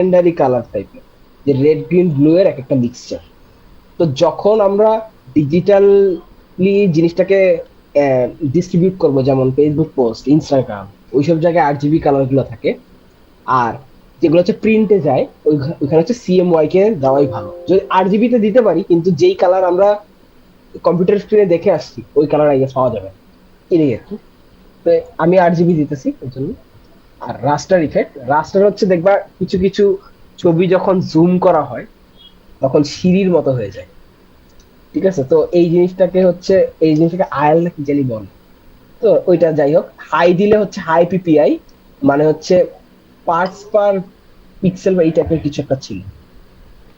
Secondary colour টাইপের, যে red green blue এর এক একটা মিক্সচার। তো যখন আমরা ডিজিটালি জিনিসটাকে ডিস্ট্রিবিউট করব, যেমন ফেসবুক পোস্ট, ইনস্টাগ্রাম, ওইসব জায়গায় RGB কালার গুলো থাকে। আর যেগুলো হচ্ছে প্রিন্টে যায় ওইখানে হচ্ছে CMYK কে দেওয়াই ভালো। যদি RGB তে দিতে পারি, কিন্তু যেই কালার আমরা কম্পিউটার স্ক্রিনে দেখে আসছি ওই কালার আগে পাওয়া যাবে না। এই আর কি। তো আমি RGB দিতেছি এর জন্য। আর রাস্টার ইফেক্ট, রাস্টার হচ্ছে দেখবা কিছু কিছু ছবি যখন জুম করা হয় তখন সিঁড়ির মতো হয়ে যায়। ঠিক আছে, তো এই জিনিসটাকে হচ্ছে, এই জিনিসটাকে আয়াল নাকি জানি বলে। তো ওইটা যাই হোক, হাই দিলে হচ্ছে হাই PPI, মানে হচ্ছে পার্টস পার পিক্সেল বা এই টাইপের কিছু একটা ছিল।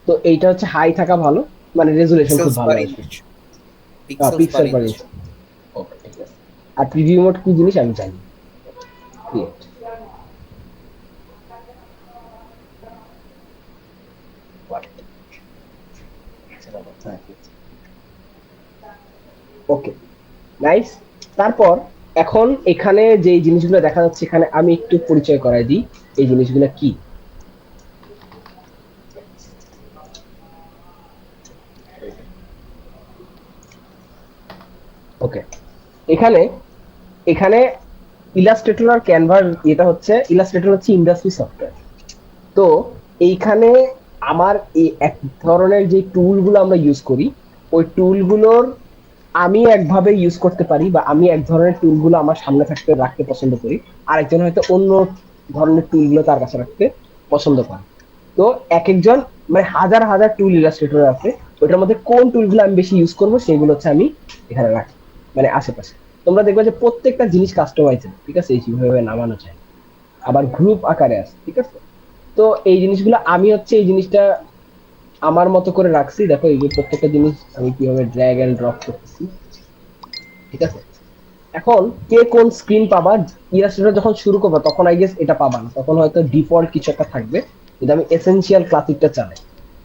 তো এইটা হচ্ছে হাই থাকা ভালো, মানে রেজুলেশন খুব পিক্সেলস ভালো পার আসবে। ইঞ্চ, পিক্সেলস পার পিক্সেল পার ইঞ্চ। ইঞ্চ। ওকে, ঠিক আছে। আর প্রিভিউ মোড কি জিনিস আমি জানি। ক্রিয়েট। ওকে, নাইস। তারপর এখন এখানে যে জিনিসগুলো দেখা যাচ্ছে, এখানে আমি একটু পরিচয় করাই দিই এই জিনিসগুলো কি। ওকে, এখানে এখানে ইলাস্ট্রেটর আর ক্যানভার, এটা হচ্ছে ইলাস্ট্রেটর হচ্ছে ইন্ডাস্ট্রি সফটওয়্যার। তো এইখানে আমার এই এক ধরনের যে টুলগুলো আমরা ইউজ করি, ওই টুলগুলোর আমি একভাবে ইউজ করতে পারি, বা আমি এক ধরনের টুলগুলো আমার সামনে থাকতে রাখতে পছন্দ করি, আরেকজন হয়তো অন্য ধরনের টুলগুলো তার কাছে রাখতে পছন্দ করে। তো এক একজন, মানে হাজার হাজার টুল ইলাস্ট্রেটর আছে, ওটার মধ্যে কোন টুলগুলো আমি বেশি ইউজ করবো সেগুলো হচ্ছে আমি এখানে রাখি, মানে আশেপাশে। তোমরা দেখবে যে প্রত্যেকটা জিনিস কাস্টমাইজেবল, ঠিক আছে, এইভাবে নামানো যায়। আবার গ্রুপ আকারে আছে, ঠিক আছে। তো এই জিনিসগুলো আমি হচ্ছে এই জিনিসটা আমার মতো করে রাখছি। দেখো এই যে প্রত্যেকটা জিনিস আমি কিভাবে ড্র্যাগ এন্ড ড্রপ করতেছি, ঠিক আছে। এখন কে কোন স্ক্রিন পাবা, ইলাস্ট্রেটর যখন শুরু করবে তখন আই গেস এটা পাবা না, তখন হয়তো ডিফল্ট কিছু একটা থাকবে যদি আমি এসেনশিয়াল ক্লাসিকটা চালাই।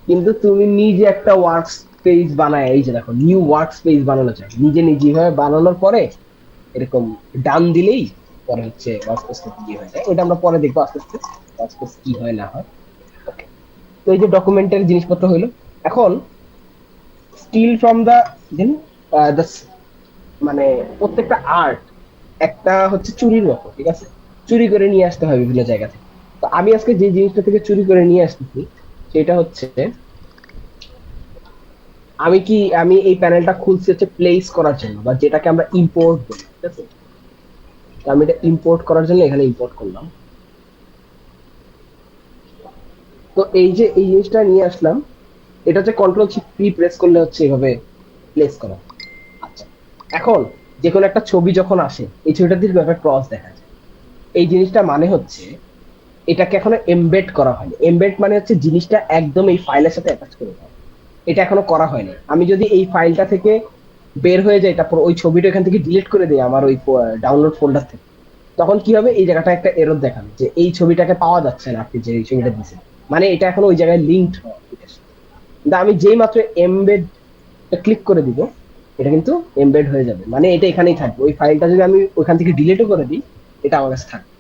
কিন্তু তুমি নিজে একটা ওয়ার্ক স্পেস বানায়, এই যে দেখো নিউ ওয়ার্ক স্পেস বানানো যায়, নিজে নিজে ভাবে বানানোর পরে এরকম ডান দিলেই পরে হচ্ছে ওয়ার্ক স্পেসটা কি হয়ে যায়, ওটা আমরা পরে দেখবো আস্তে আস্তে ওয়ার্ক স্পেস কি হয় না হয়। ওকে, তো এই যে ডকুমেন্টের জিনিসপত্র হইলো। এখন still from the then the, মানে প্রত্যেকটা আর্ট একটা হচ্ছে চুরির মতো, ঠিক আছে। চুরি করে নিয়ে আসতে হয় বিভিন্ন জায়গা থেকে। তো আমি আজকে যে জিনিসটা থেকে চুরি করে নিয়ে আসতেছি সেটা হচ্ছে, আমি এই প্যানেলটা খুলছি হচ্ছে প্লেস করার জন্য, বা যেটাকে আমরা ইম্পোর্ট বলি, ঠিক আছে। তো আমি এটা ইম্পোর্ট করার জন্য এখানে ইম্পোর্ট করলাম। তো এই যে এই জিনিসটা নিয়ে আসলাম, এটা হচ্ছে Ctrl+Shift+P প্রেস করলে হচ্ছে এভাবে প্লেস করা। আচ্ছা, এখন যে কোনো একটা ছবি যখন আসে এই ছবিটার দিকে একটা ক্রস দেখা যায়। এই জিনিসটা মানে হচ্ছে এটাকে এখনো এমবেড করা হয়নি। এমবেড মানে হচ্ছে জিনিসটা একদম এই ফাইলের সাথে অ্যাটাচ করে দেওয়া। এটা এখনো করা হয়নি। আমি যদি এই ফাইলটা থেকে বের হয়ে যাই, তারপর ওই ছবিটা এখান থেকে ডিলিট করে দিই আমার ওই ডাউনলোড ফোল্ডার থেকে, তখন কি হবে, এই জায়গাটা একটা এরর দেখাবে যে এই ছবিটাকে পাওয়া যাচ্ছে না, আপনি যে এই ছবিটা দিচ্ছেন, মানে এটা এখন ওই জায়গায় লিঙ্কড হওয়া এটার সাথে। কিন্তু আমি যেই মাত্র এমবেড ক্লিক করে দিব, এটা কিন্তু এমবেড হয়ে যাবে, মানে এটা এখানেই থাকবে। ওই ফাইলটা যদি আমি ওইখান থেকে ডিলিটও করে দিই, এটা আমার কাছে থাকবে।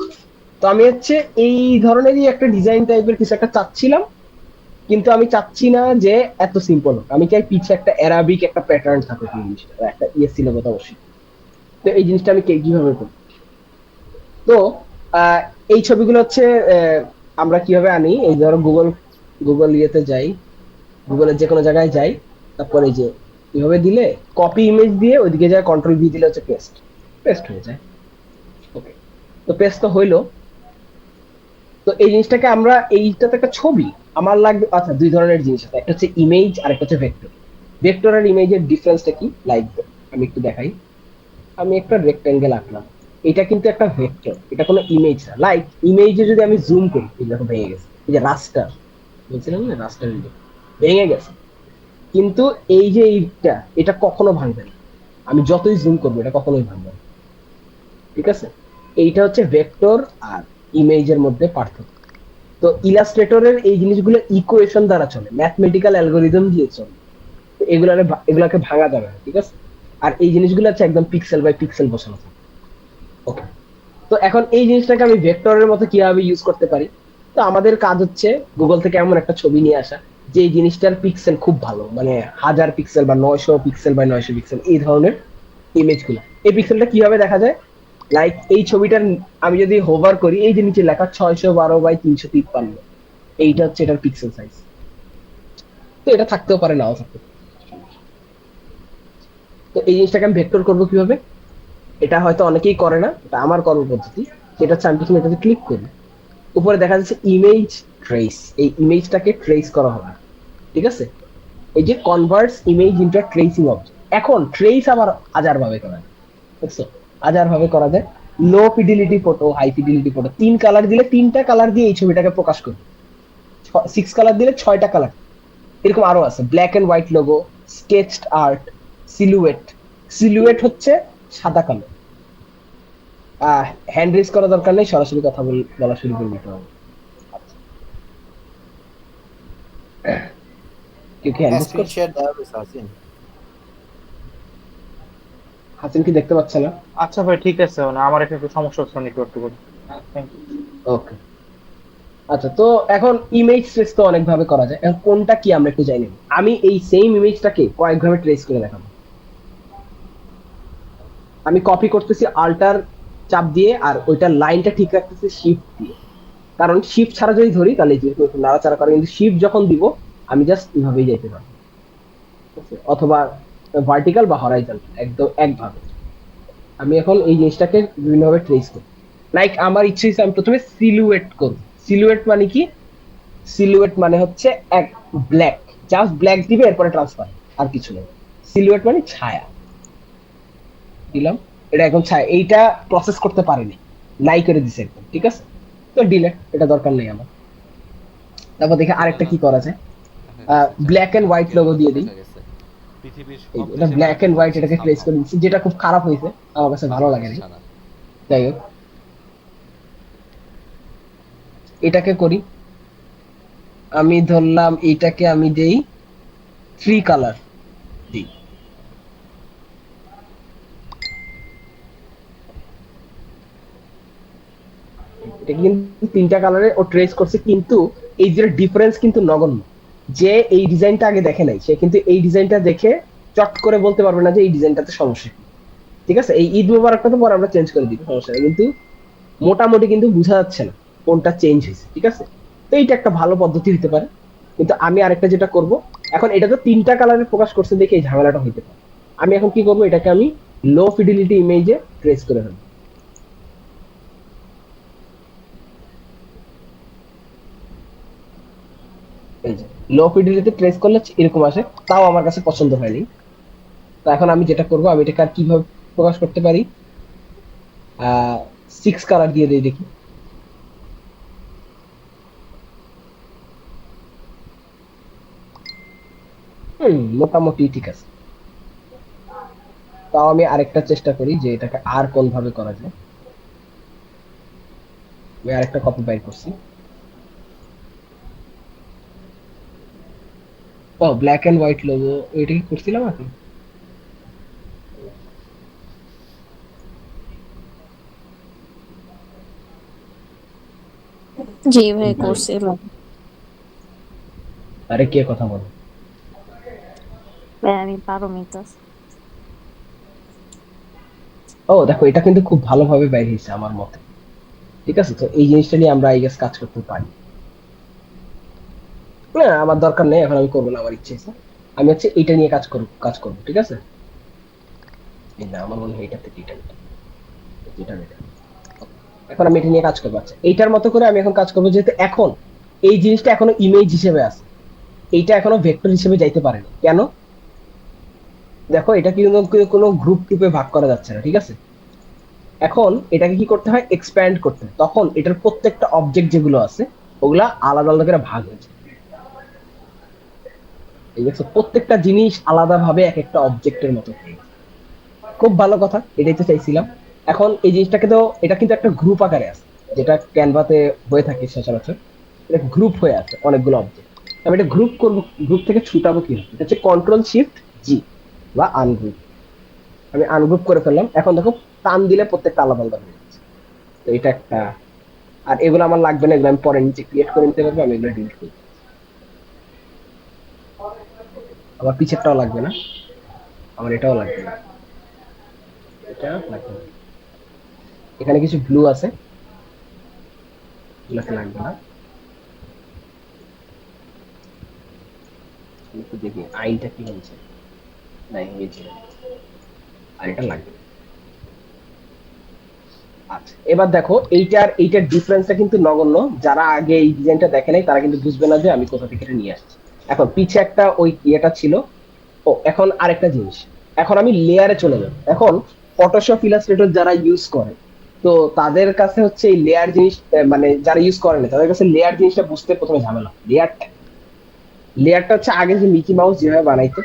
তো আমি হচ্ছে এই ধরনেরই একটা ডিজাইন টাইপের কিছু একটা চাচ্ছিলাম, কিন্তু আমি চাচ্ছি না যে এত সিম্পল হোক। আমি চাই পিছে একটা অ্যারাবিক একটা প্যাটার্ন থাকুক, এই জিনিসটা একটা ছিল কথা অবশ্যই। তো এই জিনিসটা আমি কিভাবে করব। তো আহ, এই ছবিগুলো হচ্ছে আমরা কিভাবে আনি, এই ধরো গুগল, ইয়েতে যাই, গুগলের যে কোনো জায়গায় যাই, তারপর এই যে এভাবে দিলে কপি ইমেজ দিয়ে ওইদিকে যায়, Ctrl+V দিলে হচ্ছে পেস্ট, পেস্ট হয়ে যায়। ওকে, তো পেস্ট তো হইলো। তো এই জিনিসটাকে আমরা, এইটাতে একটা ছবি আমার লাগবে। আচ্ছা, দুই ধরনের জিনিস আছে, একটা হচ্ছে ইমেজ আর একটা হচ্ছে ভেক্টর। ভেক্টর আর ইমেজের ডিফারেন্সটা কি, লাইক আমি একটু দেখাই। আমি একটা রেক্টেঙ্গেল আঁকলাম, এটা কিন্তু একটা ভেক্টর, এটা কোনো ইমেজ না। লাইক ইমেজে যদি আমি জুম করি, এই দেখো ভেঙে গেছে, এই যে রাস্টার বলছিলাম না, রাস্টার ভেঙে গেছে। কিন্তু এই যে এইটা, এটা কখনো ভাঙবে না, আমি যতই জুম করবো এটা কখনোই ভাঙবে না, ঠিক আছে। এইটা হচ্ছে ভেক্টর আর ইমেজের মধ্যে পার্থক্য। তো ইলাস্ট্রেটরের এই জিনিসগুলো ইকুয়েশন দ্বারা চলে, ম্যাথমেটিক্যাল অ্যালগোরিদম দিয়ে চলে। তো এগুলাকে ভাঙা যাবে না, ঠিক আছে। আর এই জিনিসগুলো হচ্ছে একদম পিক্সেল বাই পিক্সেল বসানো থাকে। ওকে, তো এখন এই জিনিসটাকে আমি ভেক্টরের মতো কিভাবে ইউজ করতে পারি। তো আমাদের কাজ হচ্ছে গুগল থেকে এমন একটা ছবি নিয়ে আসা যে এই জিনিসটার পিক্সেল খুব ভালো, মানে 1000 পিক্সেল বা 900 পিক্সেল বা 900 পিক্সেল, এই ধরনের ইমেজ গুলো। এই পিক্সেলটা কিভাবে দেখা যায়? লাইক এই ছবিটার আমি যদি হোভার করি, এই যে নিচে লেখা 612 বাই 353, এইটা হচ্ছে এটার পিক্সেল সাইজ। তো এটা থাকতেও পারে, নাও থাকতে পারে। তো এই জিনিসটাকে আমি ভেক্টর করবো কিভাবে? এটা হয়তো অনেকেই করে না, এটা আমার কর্ম পদ্ধতি। সেটা হচ্ছে আমি প্রথমে এটাতে ক্লিক করি, উপরে দেখা যাচ্ছে ইমেজ ট্রেস, এই ইমেজটাকে ট্রেস করা হবে, ঠিক আছে? এই যে converts image into tracing object. এখন ট্রেস আবার হাজার ভাবে করা যায়, বুঝছো? হাজার ভাবে করা যায়। Low fidelity photo, high fidelity photo, 3 colour দিলে 3টা কালার দিয়ে এই ছবিটাকে প্রকাশ করবে, 6 কালার দিলে 6টা কালার, এরকম আরো আছে। Black and white logo, sketched art, silhouette. Silhouette হচ্ছে সাদা কালো। হ্যান্ড রেজ করা দরকার নেই, সরাসরি কথা বলা শুরু করে দিতে হবে। কেউ কি হ্যান্ড রেজ স্ক্রিন করছে? শেয়ার দেওয়া হয়েছে হাসিন। হাসিন কি দেখতে পাচ্ছে না? আচ্ছা ভাই, ঠিক আছে, মানে আমার এখানে একটু সমস্যা হচ্ছে network too. Thank you. Okay. আচ্ছা, তো এখন ইমেজ ট্রেস তো অনেক ভাবে করা যায়, এখন কোনটা কি আমরা একটু জানি না। আমি এই সেম ইমেজটাকে কয়েকভাবে ট্রেস করে দেখাবো। আমি কপি করতেছি আল্টার চাপ দিয়ে, আর ওইটার লাইনটা ঠিক রাখতেছি শিফট দিয়ে। কারণ শিফট ছাড়া যদি ধরি তাহলে যেহেতু একটু নাড়াচাড়া করে, কিন্তু শিফট যখন দিব আমি জাস্ট এইভাবেই যাইতে পারবো, ঠিক আছে? অথবা ভার্টিক্যাল বা হরাইজন্টাল, একদম একভাবে। আমি এখন এই জিনিসটাকে বিভিন্নভাবে ট্রেস করি। লাইক আমার ইচ্ছে হচ্ছে আমি প্রথমে সিলুয়েট করব। সিলুয়েট মানে কি? সিলুয়েট মানে হচ্ছে এক ব্ল্যাক, জাস্ট ব্ল্যাক দিবে, এরপরে ট্রান্সফার, আর কিছু নেই। সিলুয়েট মানে ছায়া দিলাম, এটা এখন ছায়া, এইটা প্রসেস করতে পারেনি, নাই করে দিছে একদম, ঠিক আছে? তো ডিলেট, এটা দরকার নেই আমার। তারপর দেখে আরেকটা বললাম কি করা যায়। দেখা গেছে যে ব্ল্যাক এন্ড হোয়াইট আজকের লোগো মতো দিয়ে দিই। বোঝা গেছে পৃথিবীর এই যে এটা সবচেয়ে সেরা ব্ল্যাক এন্ড বন্ধু হোয়াইট, হচ্ছে এটাকে ট্রেস সাবওয়ে, করে দিচ্ছি, যেটা খুব খারাপ হয়েছে, আমার কাছে ভালো মানুষ লাগেনি। ছাড়া। যাই হোক, এটাকে করি। আমি ধরলাম এইটাকে আমি দেই 3 কালার দিই। এটা কিন্তু 3টা কালারে ও ট্রেস করছে, কিন্তু এই যে ডিফারেন্স কিন্তু নগণ্য। যে এই ডিজাইনটা আগে দেখে নাই, সে কিন্তু এই ডিজাইনটা দেখে চট করে বলতে পারবে না যে এই ডিজাইনটাতে সমস্যা কি। ঠিক আছে, এই ঈদ মোবারকটা তো পরে আমরা চেঞ্জ করে দিই, সমস্যা নেই, কিন্তু মোটামুটি কিন্তু বোঝা যাচ্ছে না কোনটা চেঞ্জ হয়েছে, ঠিক আছে? তো এইটা একটা ভালো পদ্ধতি হতে পারে। কিন্তু আমি আরেকটা যেটা করব, এখন এটা তো 3টা কালারে প্রকাশ করছে দেখে এই ঝামেলাটা হইতে পারে। আমি এখন কি করব, এটাকে আমি লো ফিডিলিটি ইমেজে ট্রেস করে ফেলবো। এই যে লো ফিডিলিটি ট্রেস করলে এরকম আসে, তাও আমার কাছে পছন্দ হয়নি। তো এখন আমি যেটা করব, আমি এটাকে আর কিভাবে প্রকাশ করতে পারি, 6 কালার দিয়ে দিই দেখি। মোটামুটি ঠিক আছে। তাও আমি আরেকটা চেষ্টা করি যে এটাকে আর কোন ভাবে করা যায়। আমি আরেকটা কপি বাইর করছি। ও, ব্ল্যাক এন্ড হোয়াইট লোগো, এটা কি করছিলাম এখন? জি ভাই, করছিলাম। আরে কে কথা বলো? ভাই আমি পারমিতা। ও দেখো, এটা কিন্তু খুব ভালোভাবে বাইর হয়েছে আমার মতে, ঠিক আছে? তো এই জিনিসটা নিয়ে আমরা আই গেস কাজ করতে পারি। না, আমার দরকার নেই, এখন আমি করবো না, আমার ইচ্ছে আছে। আমি হচ্ছে এটা নিয়ে কাজ করবো, ঠিক আছে? এই না, আমার মনে হয় এটা থেকে এটা। এখন আমি এটা নিয়ে কাজ করবো। আচ্ছা, এইটার মতো করে আমি এখন কাজ করবো, যেহেতু এখন এই জিনিসটা এখনো ইমেজ হিসেবে আছে, এইটা এখনো ভেক্টর হিসেবে যাইতে পারেনি কেন? দেখো, এটা কিন্তু কোনো গ্রুপ টুপে ভাগ করা যাচ্ছে না, ঠিক আছে? এখন এটাকে কি করতে হয়, এক্সপ্যান্ড করতে হয়, তখন এটার প্রত্যেকটা অবজেক্ট যেগুলো আছে ওগুলা আলাদা আলাদা করে ভাগ হয়েছে। এই দেখছো, প্রত্যেকটা জিনিস আলাদা ভাবে এক একটা অবজেক্টের মতো। খুব ভালো কথা, এটাই তো চাইছিলাম। এখন এই জিনিসটাকে তো, এটা কিন্তু একটা গ্রুপ আকারে আছে, যেটা ক্যানভাতে হয়ে থাকে সচরাচর। এটা গ্রুপ হয়ে আছে অনেকগুলো অবজেক্ট। আমি এটা গ্রুপ করবো, গ্রুপ থেকে ছুটাবো কি? এটা হচ্ছে কন্ট্রোল শিফট জি, বা আনগ্রুপ। আমি আনগ্রুপ করে ফেললাম। এখন দেখো, টান দিলে প্রত্যেকটা আলাদা আলাদা হয়ে যাচ্ছে। তো এটা একটা আর এগুলো আমার লাগবে না, এগুলো আমি পরে নিচে ক্রিয়েট করে নিতে পারবো, আমি এগুলো ডিলিট করি। আমার পিছেরটাও লাগবে না, আমার এটাও লাগবে না, এটা লাগবে না। এখানে কিছু ব্লু আছে, এগুলোকে লাগবে না। আমি একটু দেখি আইনটা কি বলছে, না হয়েছে, আর এটা লাগবে না। আচ্ছা এবার দেখো এইটার ডিফারেন্সটা কিন্তু নগণ্য, যারা আগে এই ডিজাইনটা দেখে নাই তারা কিন্তু বুঝবে না যে আমি কোথা থেকে এটা নিয়ে আসছি। এখন পিছে একটা ওই ইয়েটা ছিল। ও এখন আরেকটা জিনিস, এখন আমি লেয়ারে চলে যাব। এখন ফটোশপ ইলাস্ট্রেটর যারা ইউজ করে, তো তাদের কাছে হচ্ছে এই লেয়ার জিনিস, মানে যারা ইউজ করে না তাদের কাছে লেয়ার জিনিসটা বুঝতে প্রথমে ঝামেলা। লেয়ারটা হচ্ছে আগে যে মিকি মাউস যেভাবে বানাইতো,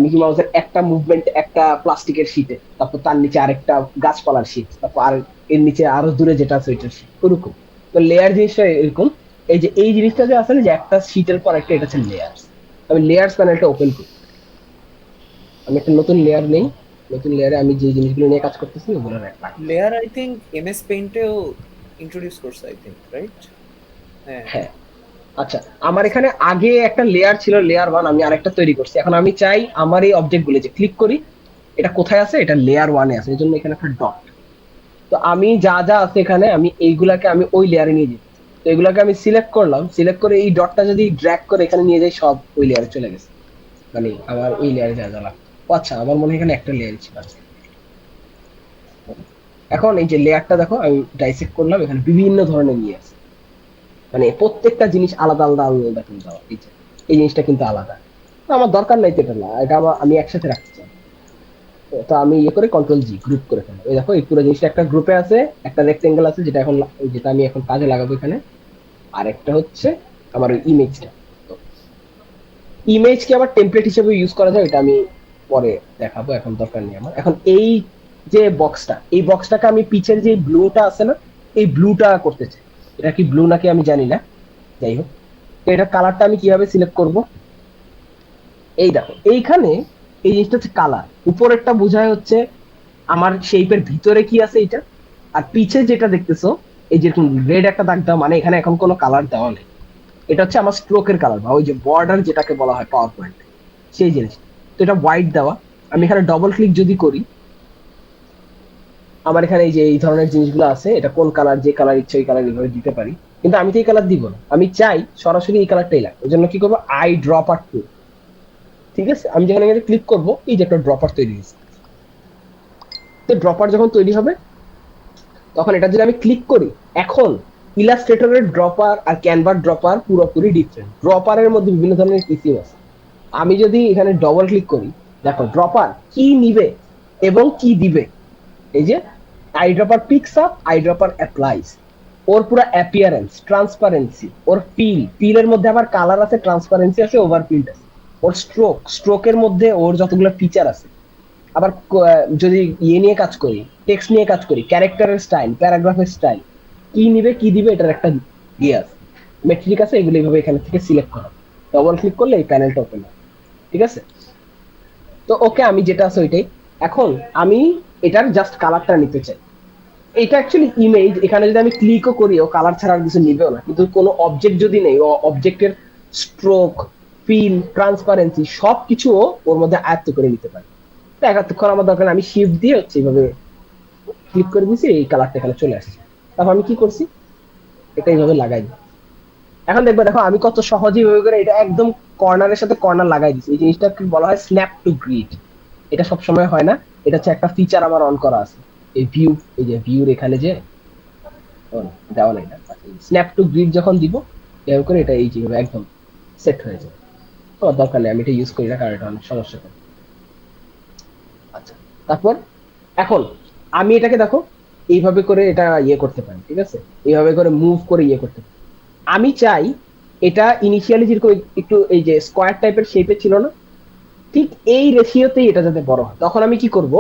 মিকি মাউসের একটা মুভমেন্ট একটা প্লাস্টিকের শীটে, তারপর তার নিচে আরেকটা গাছপালার শীট, তারপর আর এর নিচে আরো দূরে যেটা আছে ওইটার শীট, ওরকম। তো লেয়ার জিনিসটা এরকম, এই যে এই জিনিসটা যে আছে না, যে একটা শীটের পর একটা, এটা হচ্ছে লেয়ার্স। আমি লেয়ার্স প্যানেলটা ওপেন করি, আমি একটা নতুন লেয়ার নেই, নতুন লেয়ারে আমি যে জিনিসগুলো নিয়ে কাজ করতেছি ওগুলো রাখলাম। লেয়ার আই থিঙ্ক এমএস পেইন্টেও ইন্ট্রোডিউস করছে আই থিঙ্ক, রাইট? হ্যাঁ হ্যাঁ আচ্ছা, আমার এখানে আগে একটা লেয়ার ছিল, লেয়ার 1, আমি আরেকটা তৈরি করছি। এখন আমি চাই আমার এই অবজেক্ট গুলো যে ক্লিক করি, এটা কোথায় আছে, এটা লেয়ার 1 এ আছে, এই জন্য এখানে একটা ডট। তো আমি যা যা আছে এখানে, আমি এইগুলাকে আমি ওই লেয়ারে নিয়ে যাই। তো এগুলাকে আমি সিলেক্ট করলাম, সিলেক্ট করে এই ডটটা যদি ড্র্যাগ করে এখানে নিয়ে যাই, সব ওই লেয়ারে চলে গেছে, মানে আমার ওই লেয়ারে যা যা লাগবে। ও আচ্ছা, আমার মনে হয় এখানে একটা লেয়ার ছিল। এখন এই যে লেয়ারটা দেখো, আমি ডাইসেক্ট করলাম, এখানে বিভিন্ন ধরনের নিয়ে আছে, মানে প্রত্যেকটা জিনিস আলাদা আলাদা আলাদা কিন্তু দেওয়া। এই জিনিসটা কিন্তু আলাদা, তো আমার দরকার নাই তো, এটা না, এটা আমি একসাথে রাখতে চাই। তো আমি ইয়ে করে কন্ট্রোল জি গ্রুপ করে ফেললাম। এই দেখো এই পুরো জিনিসটা একটা গ্রুপে আছে, একটা রেক্টেঙ্গেল আছে যেটা এখন যেটা আমি এখন কাজে লাগাবো এখানে, আর একটা হচ্ছে আমার ওই ইমেজটা। ইমেজ কি আবার টেমপ্লেট হিসেবে ইউজ করা যায়, এটা আমি পরে দেখাবো, এখন দরকার নেই আমার। এখন এই যে বক্সটা, এই বক্সটাকে আমি পিছের যে ব্লুটা আছে না, এই ব্লুটা করতে চাই। এটা কি ব্লু নাকি আমি জানি না, যাই হোক। তো এটা কালারটা আমি কিভাবে সিলেক্ট করব, এই দেখো এইখানে এই জিনিসটা হচ্ছে কালার, উপরেরটা বোঝায় হচ্ছে আমার শেপের ভিতরে কি আছে এটা, আর পিছে যেটা দেখতেছো এই যেরকম রেড একটা দাগ দেওয়া, মানে এখানে এখন কোনো কালার দেওয়া নেই, এটা হচ্ছে আমার স্ট্রোকের কালার বা ওই যে বর্ডার যেটাকে বলা হয় পাওয়ার পয়েন্ট, সেই জিনিস। তো এটা হোয়াইট দেওয়া, আমি এখানে ডবল ক্লিক যদি করি, আমার এখানে এই যে এই ধরনের জিনিসগুলো আছে, এটা কোন কালার, যে কালার ইচ্ছে ওই কালার এইভাবে দিতে পারি। কিন্তু আমি তো এই কালার দিব না, আমি চাই সরাসরি এই কালারটাই লাগবে। ওই জন্য কি করবো, আই ড্রপার টু, ঠিক আছে। আমি যখন এখানে ক্লিক করবো, এই যে একটা ড্রপার তৈরি হয়েছে। তো ড্রপার যখন তৈরি হবে, তখন এটা যদি আমি ক্লিক করি, এখন ইলাস্ট্রেটরের ড্রপার আর ক্যানভার ড্রপার পুরোপুরি ডিফারেন্ট। ড্রপারের মধ্যে বিভিন্ন ধরনের কিসিম আছে। আমি যদি এখানে ডবল ক্লিক করি, দেখো ড্রপার কি নিবে এবং কি দিবে, এই যে eye dropper picks up, eye dropper applies, ওর পুরো অ্যাপিয়ারেন্স, ট্রান্সপারেন্সি, ওর ফিলের মধ্যে আবার কালার আছে, ট্রান্সপারেন্সি আছে, ওভার ফিল্ড আছে, ওর স্ট্রোকের মধ্যে ওর যতগুলো ফিচার আছে। আবার যদি ইয়ে নিয়ে কাজ করি, টেক্সট নিয়ে কাজ করি, ক্যারেক্টারের স্টাইল, প্যারাগ্রাফের স্টাইল, কি নিবে কি দিবে, এটার একটা ইয়ে আছে, মেট্রিক আছে। এগুলো এইভাবে এখানে থেকে সিলেক্ট করা, ডবল ক্লিক করলে এই প্যানেলটা ওপেন হয়, ঠিক আছে। তো ওকে, আমি যেটা আছে ওইটাই। এখন আমি এটার জাস্ট কালারটা নিতে চাই। এটা অ্যাকচুয়ালি ইমেজ, এখানে যদি আমি ক্লিকও করি, ও কালার ছাড়া আর কিছু নিবেও না। কিন্তু কোনো অবজেক্ট যদি নেই, ও অবজেক্টের স্ট্রোক, ফিল, ট্রান্সপারেন্সি সবকিছু ও ওর মধ্যে আয়ত্ত করে নিতে পারে। তো এতক্ষণ আমার দরকার, আমি শিফট দিয়ে হচ্ছে এইভাবে ক্লিক করে দিয়েছি, এই কালারটা এখানে চলে আসছে। তারপর আমি কি করছি, এটা এইভাবে লাগাই দিই। এখন দেখবে, দেখো আমি কত সহজেই ভাবে করে এটা একদম কর্নারের সাথে কর্নার লাগাই দিচ্ছি। এই জিনিসটা বলা হয় স্ন্যাপ টু গ্রিড। এটা সবসময় হয় না, এটা হচ্ছে একটা ফিচার আমার অন করা আছে। এই ভিউ, এই যে ভিউর এখানে যে দেওয়া নেই না, স্ন্যাপ টু গ্রিড যখন দিব এরকম করে, এটা এই যেভাবে একদম সেট হয়ে যায়। আমার দরকার নেই, আমি এটা ইউজ করি না, কারণ এটা অনেক সমস্যা করে। আচ্ছা, তারপর এখন আমি এটাকে দেখো এইভাবে করে এটা ইয়ে করতে পারি, ঠিক আছে, এইভাবে করে মুভ করে ইয়ে করতে পারি। আমি চাই এটা ইনিশিয়ালি যেরকম একটু এই যে স্কোয়ার টাইপের শেপে ছিল না, ঠিক এই রেশিওতেই এটা যাতে বড় হয়। তখন আমি কি করব,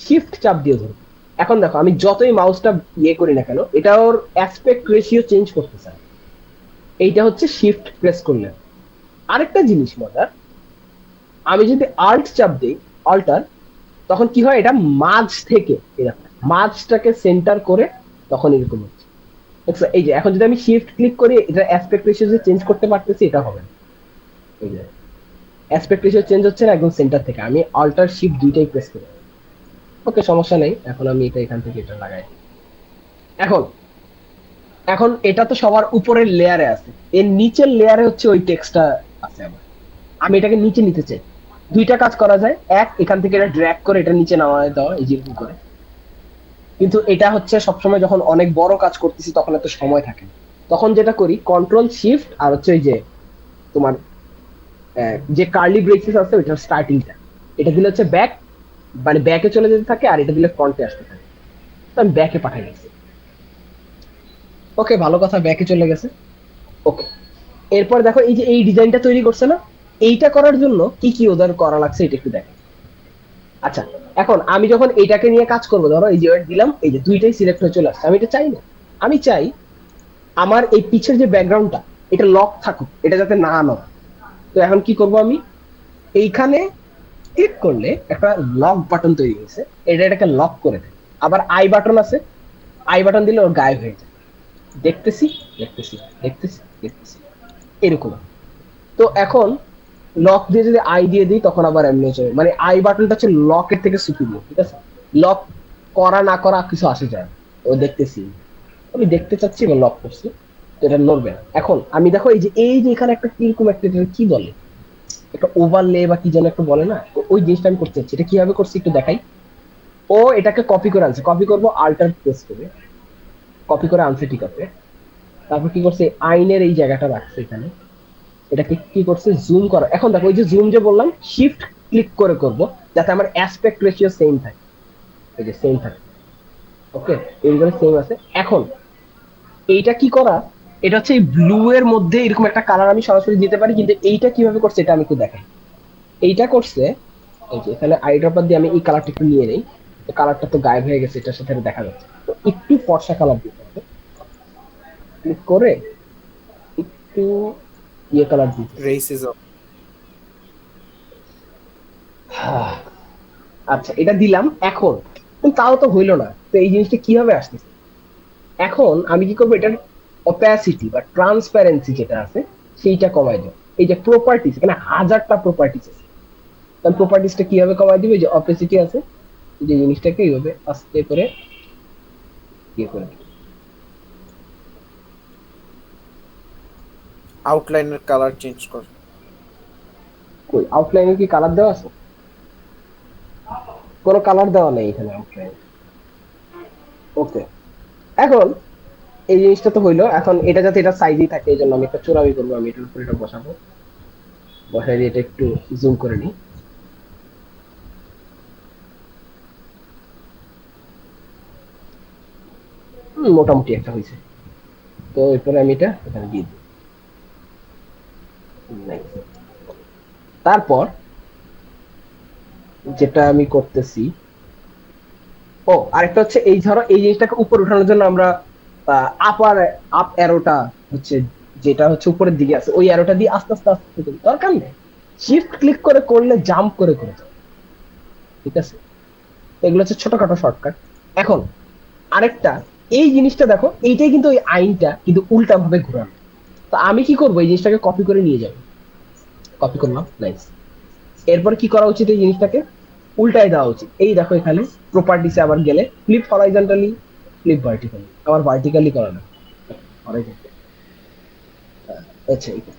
শিফট চাপ দিয়ে ধরবো। এখন দেখো আমি যতই মাউসটা ইয়ে করি না কেন, এটা ওর অ্যাসপেক্ট রেশিও চেঞ্জ করতে চায়। এইটা হচ্ছে শিফট প্রেস করলে। আরেকটা জিনিস মজার, আমি যদি আল্ট চাপ দিই, অল্টার, তখন কি হয়, এটা মাঝ থেকে এরকম মাঝটাকে সেন্টার করে তখন এরকম হচ্ছে। আচ্ছা, এই যে এখন যদি আমি শিফট ক্লিক করি এটা অ্যাসপেক্ট রেশিও যে চেঞ্জ করতে পারতেছি এটা হবে না। এই যে অ্যাসপেক্ট রেশিও চেঞ্জ হচ্ছে না একদম সেন্টার থেকে, আমি অল্টার শিফট দুইটাই প্রেস করি। ওকে, সমস্যা নেই, এখন আমি এটা এখান থেকে এটা লাগাই। এখন এখন এটা তো সবার উপরের লেয়ারে আছে, এর নিচের লেয়ারে হচ্ছে ওই টেক্সটটা আছে আমার। আমি এটাকে নিচে নিতে চাই। দুইটা কাজ করা যায়, এক এখান থেকে এটা ড্র্যাগ করে এটা নিচে নামায় দেওয়া এই যেরকম করে। কিন্তু এটা হচ্ছে সবসময় যখন অনেক বড় কাজ করতেছি তখন এত সময় থাকে না। তখন যেটা করি কন্ট্রোল শিফট আর হচ্ছে ওই যে তোমার যে কার্লি ব্রেসেস আছে ওইটার স্টার্টিংটা, এটা দিলে হচ্ছে ব্যাক, মানে ব্যাকে চলে যেতে থাকে, আর এটা দিলে ফ্রন্টে আসতে থাকে। তো আমি ব্যাকে পাঠাই গেছি। ওকে, ভালো কথা, ব্যাকে চলে গেছে। ওকে, এরপর দেখো এই যে এই ডিজাইনটা তৈরি করছে না, এইটা করার জন্য কি কি ওদের করা লাগছে এটা একটু দেখো। আচ্ছা, এখন আমি যখন এইটাকে নিয়ে কাজ করবো, ধরো এই যে দিলাম, এই যে দুইটাই সিলেক্ট হয়ে চলে আসছে, আমি এটা চাই না। আমি চাই আমার এই পিছের যে ব্যাকগ্রাউন্ডটা এটা লক থাকুক, এটা যাতে না নয়। তো এখন কি করব, আমি এইখানে ক্লিক করলে একটা লক বাটন তৈরি হয়েছে, এটাকে লক করে দেয়। আবার আই বাটন আছে, আই বাটন দিলে ওর গায়েব হয়ে যায়। দেখতেছি দেখতেছি দেখতেছি দেখতেছি এরকম। তো এখন লক দিয়ে যদি আই দিয়ে দিই তখন আবার এমনি চলে, মানে আই বাটনটা হচ্ছে লকের থেকে সুপিরিয়র, ঠিক আছে? লক করা না করা কিছু আসে যায় না। ও দেখতেছি, আমি দেখতে চাচ্ছি বা লক করছি, তো এটা নড়বে না। এখন আমি দেখো এই যে এখানে একটা কিরকম একটা, এটা কি বলে, একটা ওভারলে বা কি যেন একটা বলে না, তো ওই জিনিসটা আমি করতে চাচ্ছি। এটা কিভাবে করছি একটু দেখাই। ও এটাকে কপি করে আনছে, কপি করবো আল্টার প্রেস করে, কপি করে আনছে, ঠিক আছে। তারপর কি করছে, আইনের এই জায়গাটা রাখছে এখানে, এটাকে কি করছে জুম করা। এখন দেখো ওই যে জুম যে বললাম, শিফট ক্লিক করে করব যাতে আমার অ্যাসপেক্ট রেশিও সেম থাকে, এই যে সেম থাকে। ওকে, এইগুলো সেম আছে। এখন এইটা কি করা, এটা হচ্ছে এই ব্লু এর মধ্যে এরকম একটা কালার আমি সরাসরি দিতে পারি, কিন্তু এইটা কিভাবে করছে এটা আমি একটু দেখাই। এইটা করছে এই যে এখানে আই ড্রপার দিয়ে আমি এই কালারটা একটু নিয়ে নেই, তো কালারটা তো গায়েব হয়ে গেছে, এটার সাথে দেখা যাচ্ছে, তো একটু ফর্সা কালার দিতে হবে। ক্লিক করে একটু ইয়ে কালার দিতে, রেসিজম। আচ্ছা এটা দিলাম। এখন কিন্তু তাও তো হইলো না, তো এই জিনিসটা কিভাবে আসতেছে। এখন আমি কি করবো, এটার অপ্যাসিটি বা ট্রান্সপারেন্সি যেটা আছে সেইটা কমাই দেবো। এই যে প্রপার্টিস, এখানে হাজারটা প্রপার্টিস আছে, তাহলে প্রপার্টিসটা কিভাবে কমাই দিবে, যে অপেসিটি আছে, যে জিনিসটাকে এইভাবে আস্তে করে ইয়ে করে দিবে। আউটলাইনের কালার চেঞ্জ কর। কই আউটলাইনে কি কালার দেওয়া আছে? কোনো কালার দেওয়া নেই এখানে আউটলাইনে। ওকে, এখন এই জিনিসটা তো হইলো। এখন এটা যাতে এটা সাইজই থাকে এই জন্য আমি একটা চোরামি করবো, আমি এটার উপর এটা বসাবো, বসাই দিয়ে এটা একটু জুম করে নিই। মোটামুটি একটা হয়েছে। তো এরপরে আমি এটা এখানে দিয়ে দিই। Nice. তারপর যেটা আমি করতেছি, ও আরেকটা হচ্ছে, এই ধরো এই জিনিসটাকে উপর উঠানোর জন্য আমরা আপার আপ অ্যারোটা হচ্ছে, যেটা হচ্ছে উপরের দিকে আছে, ওই অ্যারোটা দিয়ে আস্তে আস্তে আস্তে করি, দরকার নেই শিফট ক্লিক করে করলে জাম্প করে করে যাও, ঠিক আছে? এগুলো হচ্ছে ছোটখাটো শর্টকাট। এখন আরেকটা, এই জিনিসটা দেখো, এইটাই কিন্তু ওই আইনটা কিন্তু উল্টা ভাবে ঘোরানো। তো আমি কি করবো, এই জিনিসটাকে কপি করে নিয়ে যাবো, কপি করলাম, নাইস। এরপর কি করা উচিত, এই জিনিসটাকে উল্টায় দেওয়া উচিত। এই দেখো এখানে প্রপার্টিসে আবার গেলে ফ্লিপ হরাইজন্টালি, ফ্লিপ ভার্টিক্যালি, আবার ভার্টিক্যালি করা না, হরাইজন্টালি। আচ্ছা এইটা,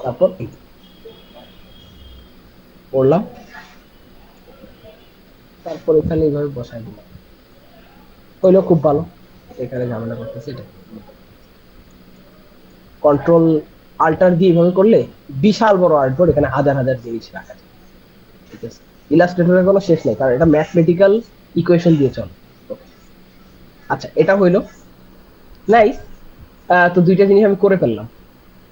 তারপর এই করলাম, তারপর এখানে এইভাবে বসাই দিলাম, হইলো খুব ভালো। এখানে ঝামেলা করতেছে এটা, কন্ট্রোল আল্টার দিয়ে এইভাবে করলে বিশাল বড় আর্টবোর্ড, এখানে হাজার হাজার জিনিস রাখা যায়, ঠিক আছে? ইলাস্ট্রেটরের কোনো শেষ নেই, কারণ এটা ম্যাথমেটিক্যাল ইকুয়েশন দিয়ে চলে। আচ্ছা এটা হইলো নাইস। তো দুইটা জিনিস আমি করে ফেললাম।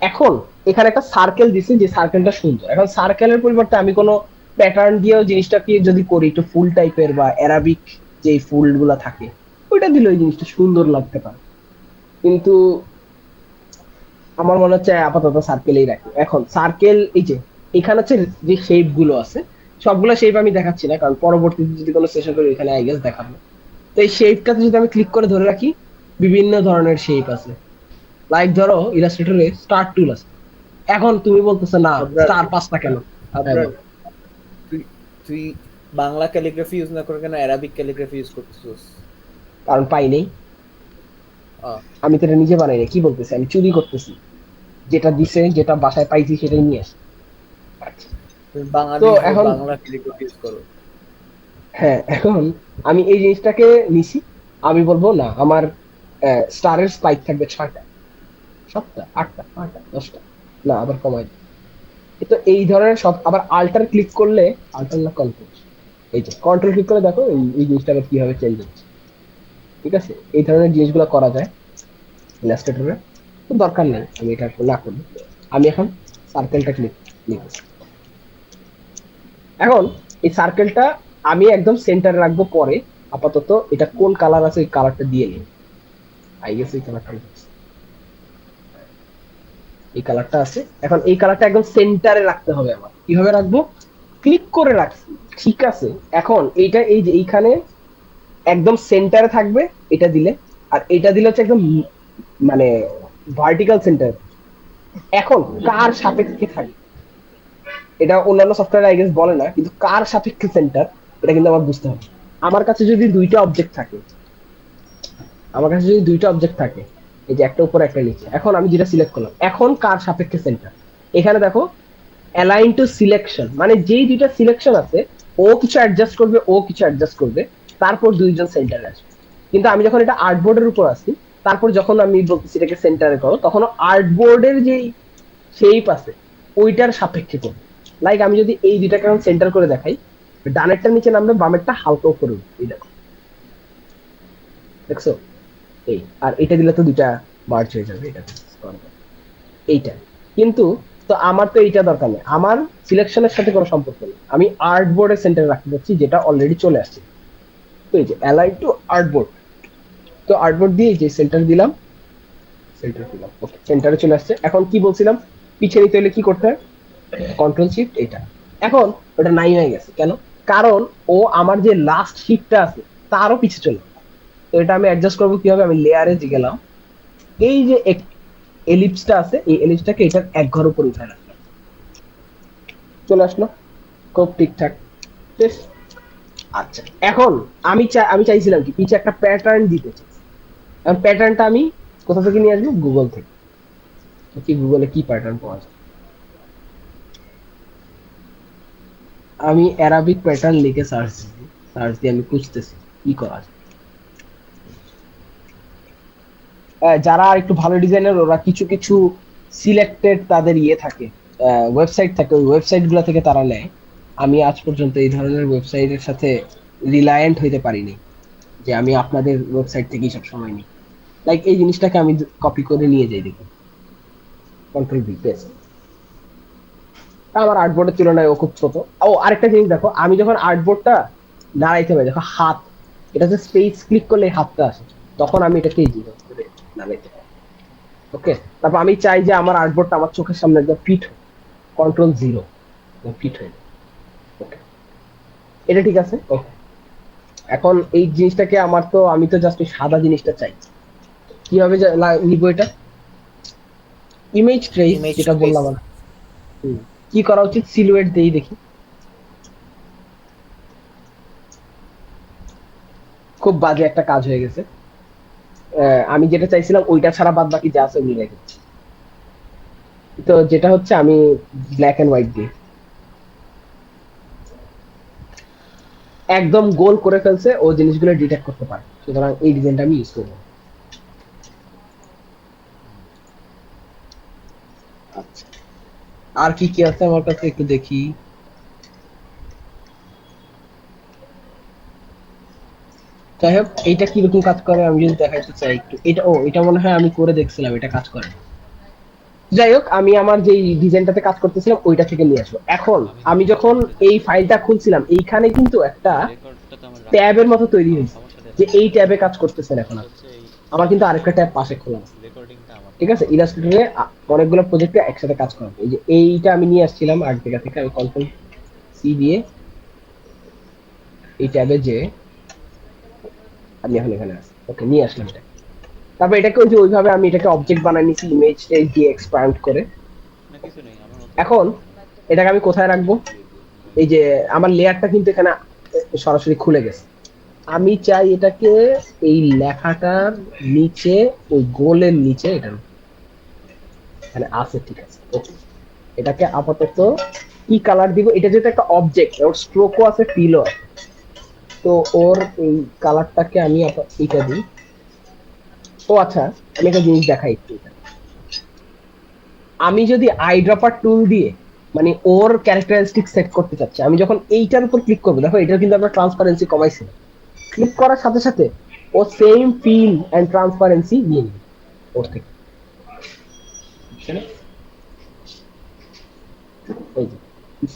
এখন এখানে একটা সার্কেল দিছি, যে সার্কেলটা সুন্দর। এখন সার্কেলের পরিবর্তে আমি কোনো প্যাটার্ন দিয়েও জিনিসটাকে যদি করি, একটু ফুল টাইপের বা অ্যারাবিক যে ফুল গুলা থাকে ওইটা দিলে ওই জিনিসটা সুন্দর লাগতে পারে, কিন্তু আমার মনে হচ্ছে আপাতত সার্কেলেই রাখি। এখন সার্কেল, এই যে এখানে হচ্ছে যে শেপ গুলো আছে সবগুলো শেপ আমি দেখাচ্ছি না, কারণ পরবর্তীতে যদি কোনো সেশন করি এখানে আই গেস দেখাবো। তো এই শেপটাতে যদি আমি ক্লিক করে ধরে রাখি, বিভিন্ন ধরনের শেপ আছে, লাইক ধরো ইলাস্ট্রেটরে স্টার টুল আছে। এখন তুমি বলতেছো না আবরার, স্টার 5টা কেন? আবরার, তুই তুই বাংলা ক্যালিগ্রাফি ইউজ না করে কেন অ্যারাবিক ক্যালিগ্রাফি ইউজ করতেছিস? কারণ পাই নেই, আমি তো এটা নিজে বানাই না। কি বলতেছি, আমি চুরি করতেছি, যেটা দিছে, যেটা বাসায় পাইছি সেটাই নিয়ে আসি। তুমি বাঙালি তো হয়ে এখন বাংলা ক্যালিগ্রাফি ইউজ করো। হ্যাঁ, এখন আমি এই জিনিসটাকে নিছি, আমি বলবো না আমার স্টারের স্পাইক থাকবে 6টা, 7টা, 8টা, 9টা, 10টা, না আবার কমাই দিই। তো এই ধরনের সব আবার আল্টার ক্লিক করলে, আল্টার না কন্ট্রোল, এই যে কন্ট্রোল ক্লিক করে দেখো এই এই জিনিসটা আবার কিভাবে চেঞ্জ হচ্ছে। ঠিক আছে, এই ধরনের জিনিসগুলো করা যায় ইলাস্ট্রেটরে, তো দরকার নেই আমি এটা না করি। আমি এখন সার্কেলটা ক্লিক নিতেছি। এখন এই সার্কেলটা আমি একদম সেন্টারে রাখবো পরে, আপাতত এটা কোন কালার আছে ওই কালারটা দিয়ে নিই। আই গেস এই কালারটা, এই কালারটা আছে। এখন এই কালারটা একদম সেন্টারে রাখতে হবে আমার। কিভাবে রাখবো? ক্লিক করে রাখছি, ঠিক আছে। এখন এইটা এই যে এইখানে একদম সেন্টারে থাকবে এটা দিলে, আর এটা দিলে হচ্ছে একদম মানে ভার্টিক্যাল সেন্টার। এখন কার সাপেক্ষে থাকে এটা অন্যান্য সফটওয়্যার আই গেস বলে না, কিন্তু কার সাপেক্ষে সেন্টার এটা কিন্তু আমার বুঝতে হবে। আমার কাছে যদি দুইটা অবজেক্ট থাকে, আমার কাছে যদি দুইটা অবজেক্ট থাকে, এই যে একটা উপর একটা নিচে, এখন আমি যেটা সিলেক্ট করলাম, এখন কার সাপেক্ষে সেন্টার, এখানে দেখো অ্যালাইন টু সিলেকশন, মানে যেই দুইটা সিলেকশন আছে ও কিছু অ্যাডজাস্ট করবে, ও কিছু অ্যাডজাস্ট করবে, তারপর দুইজন সেন্টারে আসবে। কিন্তু আমি যখন এটা আর্টবোর্ডের উপর আসি, তারপর যখন আমি বলতেছি এটাকে সেন্টারে করো, তখন আর্টবোর্ডের যেই শেপ আছে ওইটার সাপেক্ষে করবে। লাইক আমি যদি এই দুইটাকে এখন সেন্টার করে দেখাই, ডানেরটা নিচে নামবে, বামেরটা হালকা উপরে উঠবে, এই দেখো, দেখছো? এই আর এটা দিলে তো দুইটা মার্চ হয়ে যাবে, এটা এইটা। কিন্তু তো আমার তো এইটা দরকার নেই, আমার সিলেকশনের সাথে কোনো সম্পর্ক নেই, আমি আর্টবোর্ডের সেন্টারে রাখতে যাচ্ছি যেটা অলরেডি চলে আসছে। তো এই যে অ্যালাইন টু আর্টবোর্ড, তো আর্টবোর্ড দিয়ে যে সেন্টার দিলাম, সেন্টার দিলাম, ওকে সেন্টারে চলে আসছে। এখন কি বলছিলাম, পিছে নিতে হলে কি করতে হয়? কন্ট্রোল শিফট এটা। এখন ওটা নাই হয়ে গেছে কেন? কারণ ও আমার যে লাস্ট শিফটটা আছে তারও পিছে চলে গেছে। তো এটা আমি অ্যাডজাস্ট করবো কিভাবে? আমি লেয়ারে যে গেলাম, এই যে এলিপসটা আছে, এই এলিপসটাকে এটার এক ঘর উপর উঠায় রাখলাম, চলে আসলো, খুব ঠিকঠাক, বেশ। আচ্ছা, এখন আমি চাইছিলাম কি পিছে একটা প্যাটার্ন দিতে চাই। এখন প্যাটার্নটা আমি কোথা থেকে নিয়ে আসবো? গুগল থেকে। তো কি গুগলে কি প্যাটার্ন পাওয়া যায়? আমি অ্যারাবিক প্যাটার্ন লিখে সার্চ দিয়ে আমি খুঁজতেছি কি করা যায়। যারা একটু ভালো ডিজাইনার ওরা কিছু কিছু সিলেক্টেড তাদের ইয়ে থাকে, ওয়েবসাইট থাকে, ওই ওয়েবসাইট গুলো থেকে তারা নেয়। আমি আজ পর্যন্ত এই ধরনের ওয়েবসাইটের সাথে রিলায়েন্ট হইতে পারিনি যে আমি আপনাদের ওয়েবসাইট থেকেই সব সময় নিই। লাইক এই জিনিসটাকে আমি কপি করে নিয়ে যাই, দেখুন কন্ট্রোল ভি পেস্ট। আমার আর্টবোর্ডের তুলনায় ও খুব ছোট। ও আরেকটা জিনিস দেখো, আমি যখন আর্টবোর্ডটা নাড়াইতে পারি, দেখো হাত, এটা যে স্পেস ক্লিক করলে হাতটা আসে, তখন আমি এটাকে নাড়াইতে পারি। ওকে, তারপর আমি চাই যে আমার আর্টবোর্ডটা আমার চোখের সামনে একদম ফিট, কন্ট্রোল 0 ফিট হয়ে যায়। ওকে, এটা ঠিক আছে। ওকে, এখন এই জিনিসটাকে আমার তো, আমি তো জাস্ট সাদা জিনিসটা চাই, কিভাবে নিবো এটা? ইমেজ ট্রেস ইমেজ যেটা ট্রেস, বললাম আমি। কি করা উচিত? সিলুয়েট দিয়েই দেখি, খুব বাজে একটা কাজ হয়ে গেছে। আমি যেটা চাইছিলাম ওইটা ছাড়া বাদ বাকি যা আছে ওগুলো রেখেছি। তো যেটা হচ্ছে আমি ব্ল্যাক এন্ড হোয়াইট দিয়ে একদম গোল করে ফেলছে, ও জিনিসগুলো ডিটেক্ট করতে পারে, সুতরাং এই ডিজাইনটা আমি ইউজ করবো। আচ্ছা, আর কি কি আছে আমার কাছে একটু দেখি। যাই হোক, এইটা কিরকম কাজ করে আমি যদি দেখাইতে চাই একটু, এটা এটা মনে হয় আমি করে দেখছিলাম, এটা কাজ করে। যাই হোক, আমি আমার যে ডিজাইনটাতে কাজ করতেছিলাম ওইটা থেকে নিয়ে আসবো। এখন আমি যখন এই ফাইলটা খুলছিলাম, এইখানে কিন্তু একটা রেকর্ডটা তো আমার রাখা ট্যাবের মতো তৈরি হয়েছে, সমস্যা যে নেই। এই ট্যাবে কাজ করতেছেন এখন আপনি। হচ্ছে এই আমার কিন্তু আরেকটা ট্যাব পাশে খোলা আছে, রেকর্ডিংটা আমার ঠিক আছে? ইলাস্ট্রেটরে অনেকগুলো প্রজেক্টে একসাথে কাজ করা, এই যে এইটা আমি নিয়ে আসছিলাম আর্ট জায়গা থেকে, আমি কন্ট্রোল-C দিয়ে এই ট্যাবে যে আমি এখন এখানে আছি, ওকে নিয়ে আসলাম এটা। তারপর এটাকে ওই যে ওইভাবে আমি এটাকে অবজেক্ট বানাই নিছি ইমেজ দিয়ে এক্সপ্যান্ড করে। না কিছু নেই আমার মতো এখন এটাকে আমি কোথায় রাখবো? এই যে আমার লেয়ারটা কিন্তু এখানে সরাসরি খুলে গেছে। আমি চাই এটাকে এই লেখাটার নিচে, ওই গোলের নিচে এটা এখানে আছে, ঠিক আছে। ওকে, এটাকে আপাতত কি কালার দিব? এটা যেহেতু একটা অবজেক্ট, ওর স্ট্রোকও আছে, ফিলও আছে, তো ওর এই কালারটাকে আমি এটা দিই। ও আচ্ছা, আমি একটা জিনিস দেখাই একটু। আমি যদি আইড্রপার টুল দিয়ে মানে ওর ক্যারেক্টারিস্টিক সেট করতে চাচ্ছি, আমি যখন এইটার উপর ক্লিক করবো, দেখো এটা কিন্তু আমরা ট্রান্সপারেন্সি কমাইছি। ক্লিক করার সাথে সাথে ও সেম ফিল এন্ড ট্রান্সপারেন্সি নিয়ে নিবে ওর থেকে।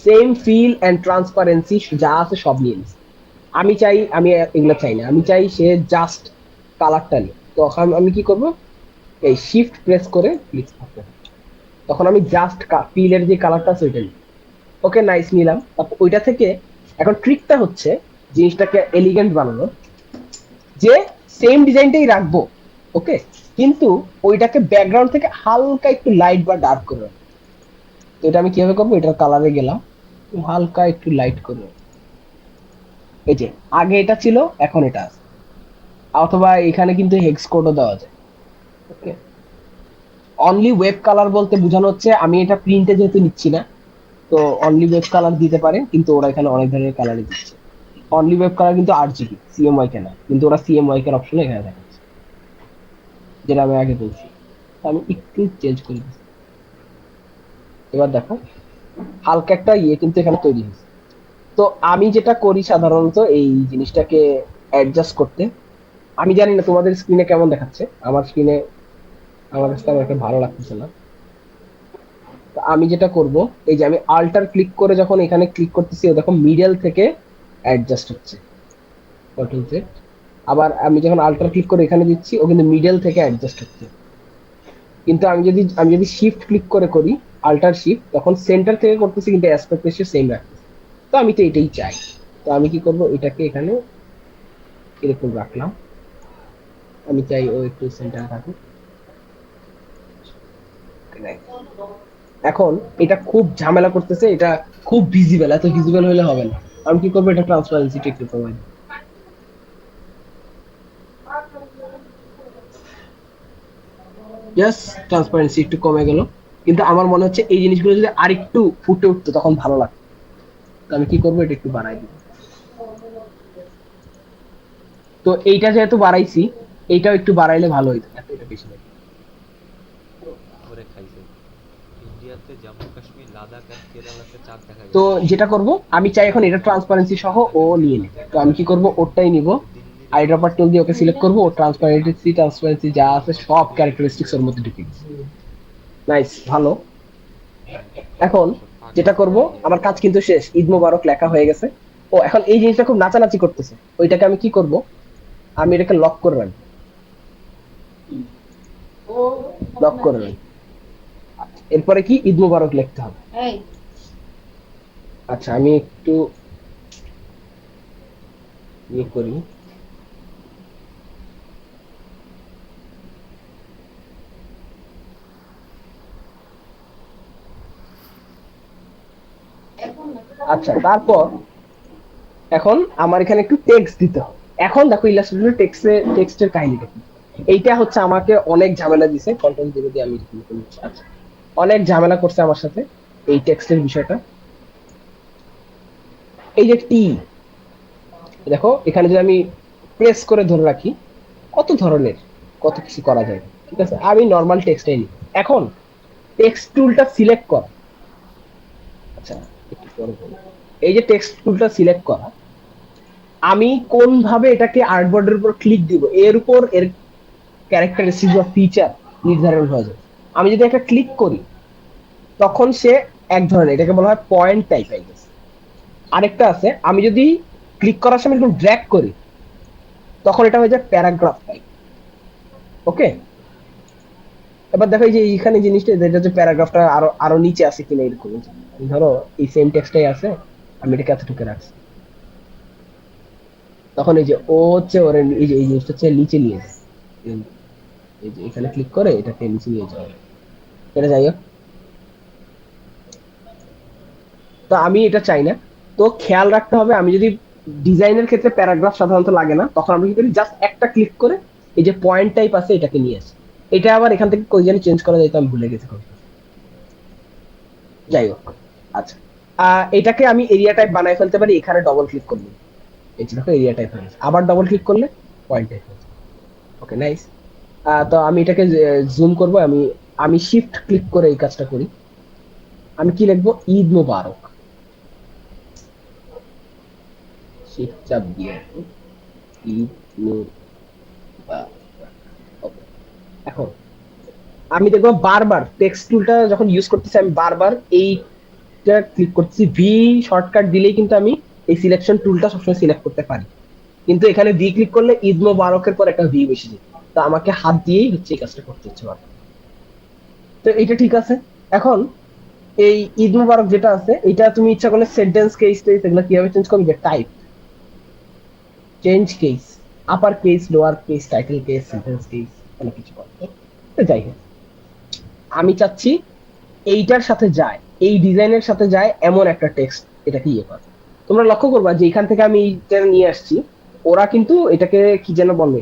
সেম ফিল এন্ড ট্রান্সপারেন্সি যা আছে সব নিয়ে নিছে। আমি চাই, আমি এগুলো চাই না, আমি চাই সে জাস্ট কালারটা নিয়ে। তখন আমি কি করব? এই শিফট প্রেস করে ক্লিক করতে হবে, তখন আমি জাস্ট ফিলের যে কালারটা আছে ওইটা নিই। ওকে, নাইস, নিলাম। তারপর ওইটা থেকে এখন ট্রিকটা হচ্ছে জিনিসটাকে এলিগেন্ট বানানো, যে সেম ডিজাইনটাই রাখবো, ওকে, কিন্তু ওইটাকে ব্যাকগ্রাউন্ড থেকে হালকা একটু লাইট বা ডার্ক করে রাখবো। তো এটা আমি কিভাবে করবো? এটার কালারে গেলাম, হালকা একটু লাইট করে রাখবো। এই যে আগে এটা ছিল, এখন এটা আছে। অথবা এখানে কিন্তু হেক্স কোডও দেওয়া যায়। ওকে, অনলি ওয়েব কালার বলতে বোঝানো হচ্ছে আমি এটা প্রিন্টে যেহেতু নিচ্ছি না, তো অনলি ওয়েব কালার দিতে পারে, কিন্তু ওরা এখানে অনেক ধরনের কালারই দিচ্ছে। অনলি ওয়েব কালার কিন্তু RGB, CMYK না, কিন্তু ওরা CMYK এর অপশনে এখানে দেখাচ্ছে, যেটা আমি আগে বলছি। তো আমি একটু চেঞ্জ করে দিচ্ছি। এবার দেখো হালকা একটা ইয়ে কিন্তু এখানে তৈরি হয়েছে। তো আমি যেটা করি সাধারণত এই জিনিসটাকে অ্যাডজাস্ট করতে, আমি জানি না তোমাদের স্ক্রিনে কেমন দেখাচ্ছে, আমার স্ক্রিনে আমার কাছে তেমন একটা ভালো লাগতেছে না। তো আমি যেটা করব, এই যে আমি আল্টার ক্লিক করে যখন এখানে ক্লিক করতেছি, ও দেখো মিডল থেকে অ্যাডজাস্ট হচ্ছে, কন্ট্রোল জেড। আবার আমি যখন আল্টার ক্লিক করে এখানে দিচ্ছি, ও কিন্তু মিডল থেকে অ্যাডজাস্ট হচ্ছে। কিন্তু আমি যদি শিফট ক্লিক করে করি, আল্টার শিফট, তখন সেন্টার থেকে করতেছি কিন্তু অ্যাসপেক্ট রেশিও সেম রাখতেছি। তো আমি তো এটাই চাই। তো আমি কি করব, এটাকে এখানে এরকম রাখলাম। আমি চাই ও একটু সেন্টার থাকুক। এখন এটা খুব ঝামেলা করতেছে, এটা খুব ভিজিবল, এত ভিজিবল হলে হবে না। আমি কি করবো, এটা ট্রান্সপারেন্সিটা একটু কমাই দিই। জাস্ট ট্রান্সপারেন্সি একটু কমে গেল, কিন্তু আমার মনে হচ্ছে এই জিনিসগুলো যদি আরেকটু ফুটে উঠতো তখন ভালো লাগতো। তো আমি কি করবো, এটা একটু বাড়াই দিব। তো এইটা যেহেতু বাড়াইছি, এইটাও একটু বাড়াইলে ভালো হইতো, এত এটা বেশি লাগে। করে খাইছে। ইন্ডিয়াতে জম্মু কাশ্মীর লাদাখ আর কেরালাতে চাঁদ দেখা তো গেছে। যেটা করব, আমি চাই এখন এটা ট্রান্সপারেন্সি সহ ও নিয়ে নিই। তো আমি কি করব, ওরটাই নিব। দিল্লির আইড্রপার টুল দিয়ে ওকে সিলেক্ট করবো, ও ট্রান্সপারেন্সি যা আছে সব ক্যারেক্টারিস্টিক্স ওর মধ্যে ঢুকে গেছে। নাইস, ভালো। এখন সব যেটা করব, পাকিস্তানি আমার কাজ কিন্তু শেষ, ঈদ মোবারক লেখা হয়ে গেছে। ও এখন এই জিনিসটা খুব নাচানাচি করতেছে, ওইটাকে আমি কি করব, আমি এটাকে লক করে রাখবো, লক করে রাখবো। এরপরে কি ঈদ মোবারক লিখতে হবে। আচ্ছা, আমি একটু ইয়ে করি। আচ্ছা, তারপর এখন আমার এখানে একটু টেক্সট দিতে হবে। এখন দেখো ইলাস্ট্রেটর টেক্সটের কাহিনীটা কি। এইটা হচ্ছে আমাকে অনেক ঝামেলা দিছে, কন্ট্রোল জিরো দিয়ে আমি এরকম করছি। আচ্ছা, অনেক ঝামেলা করছে আমার সাথে এই টেক্সটের বিষয়টা। এই যে টি, দেখো এখানে যদি আমি প্রেস করে ধরে রাখি, কত ধরনের কত কিছু করা যায়। ঠিক আছে, আমি নর্মাল টেক্সটাই নিই। এখন টেক্সট টুলটা সিলেক্ট করা। আচ্ছা, একটু পরে বলি। এই যে টেক্সট টুলটা সিলেক্ট করা, আমি কোন ভাবে এটাকে আর্টবোর্ডের উপর ক্লিক দিব, এর উপর এর ক্যারেক্টারিস্টিক বা ফিচার নির্ধারণ হয়ে যায়। আমি যদি একটা ক্লিক করি, তখন সে এক ধরনের, এটাকে বলা হয় পয়েন্ট টাইপ। আরেকটা আছে, আমি যদি ক্লিক করার সময় একটু ড্র্যাগ করি, তখন এটা হয়ে যায় প্যারাগ্রাফ টাইপ। ওকে, এবার দেখো এই যে এইখানে জিনিসটা, যেটা হচ্ছে প্যারাগ্রাফটা আরো আরো নিচে আছে কিনা এরকম। ধরো এই সেম টেক্সটাই আছে, আমি এটাকে এতটুকু রাখছি, তখন এই যে ও হচ্ছে ওর এই যে এই জিনিসটা হচ্ছে নিচে নিয়ে যায়। এই যে এখানে ক্লিক করে এটাকে নিচে নিয়ে যাওয়া যায়। এটা যাই হোক, তো আমি এটা চাই না। তো খেয়াল রাখতে হবে, আমি যদি ডিজাইনের ক্ষেত্রে প্যারাগ্রাফ সাধারণত লাগে না, তখন আমি কি করি, জাস্ট একটা ক্লিক করে এই যে পয়েন্ট টাইপ আছে এটাকে নিয়ে আসি। এটা আবার এখান থেকে কই জানি চেঞ্জ করা যায়, তো আমি ভুলে গেছি। যাই হোক, আচ্ছা, এটাকে আমি এরিয়া টাইপ বানাই ফেলতে পারি, এখানে ডবল ক্লিক করলে এই যে দেখো এরিয়া টাইপ হয়ে গেছে, আবার ডবল ক্লিক করলে পয়েন্ট টাইপ হয়ে যাবে। ওকে, নাইস। তো আমি এটাকে জুম করব, আমি আমি শিফট ক্লিক করে এই কাজটা করি। আমি কি লিখবো, ঈদ মোবারক, শিফট চাপ দিয়ে ঈদ মোবারক। Okay, এখন আমি দেখবো বারবার টেক্সট টুলটা যখন ইউজ করতেছি, আমি বারবার এইটা ক্লিক করতেছি, ভি শর্টকাট দিলেই কিন্তু আমি এই সিলেকশন টুলটা সবসময় সিলেক্ট করতে পারি। কিন্তু এখানে ভি ক্লিক করলে ঈদ মোবারকের পর একটা ভি বসে যায়, তো আমাকে হাত দিয়েই হচ্ছে এই কাজটা করতে হচ্ছে বারবার। তো এটা ঠিক আছে। এখন এই ঈদ মোবারক যেটা আছে, এটা তুমি ইচ্ছা করলে সেন্টেন্স কেস টেস এগুলো কিভাবে চেঞ্জ করবে, type change case, upper case, lower case, title case, sentence case, অনেক কিছু করতে। তো যাই হোক, আমি চাচ্ছি এইটার সাথে যায়, এই ডিজাইনের সাথে যায় এমন একটা টেক্সট এটাকে ইয়ে করে। তোমরা লক্ষ্য করবা যে এখান থেকে আমি এইটা নিয়ে আসছি, ওরা কিন্তু এটাকে কি যেন বলে,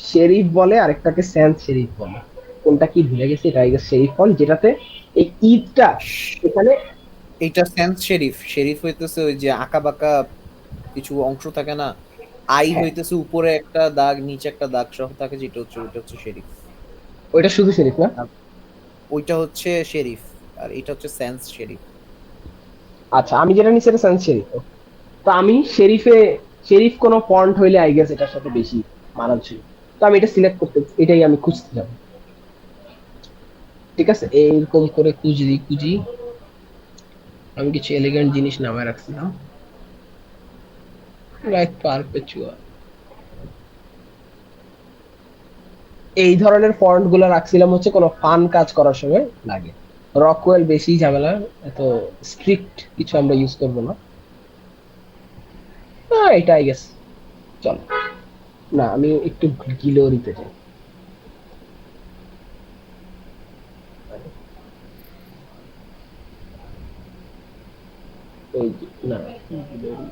শেরিফ বলে, আরেকটাকে স্যান্স শেরিফ বলে, কোনটা কি ভুলে গেছি, এটা শেরিফ ফন্ট, যেটাতে এই ঈদটা এখানে। এইটা সেন্স শেরিফ। শেরিফ হইতেছে ওই যে আঁকা বাঁকা কিছু অংশ থাকে না, আই হ্যাঁ, হইতেছে উপরে একটা দাগ নিচে একটা দাগ সহ থাকে, যেটা হচ্ছে ওইটা হচ্ছে শেরিফ। ওইটা শুধু শেরিফ না? আর ওইটা হচ্ছে শেরিফ, আর এটা হচ্ছে সেন্স শেরিফ। আচ্ছা, আমি যেটা নিচ্ছি এটা স্যান্স শেরিফ। তো আমি শেরিফ কোনো ফন্ট হইলে আই গেস এটার সাথে বেশি মানানসই। তো আমি এটা সিলেক্ট করতে, এটাই আমি খুঁজতে যাবো। ঠিক আছে, এইরকম করে খুঁজি খুঁজি আমি কিছু এলিগেন্ট জিনিস নামায় রাখছিলাম, লাইক পারপেচুয়া, এই ধরনের ফন্ট গুলো রাখছিলাম হচ্ছে কোনো ফান কাজ করার সময় লাগে। রকওয়েল বেশি ঝামেলা, এত স্ট্রিক্ট কিছু আমরা ইউজ করবো না। এটা আই গেস চল। না, আমি একটু গিলোরিতে যাই। এই যে, না, Glory।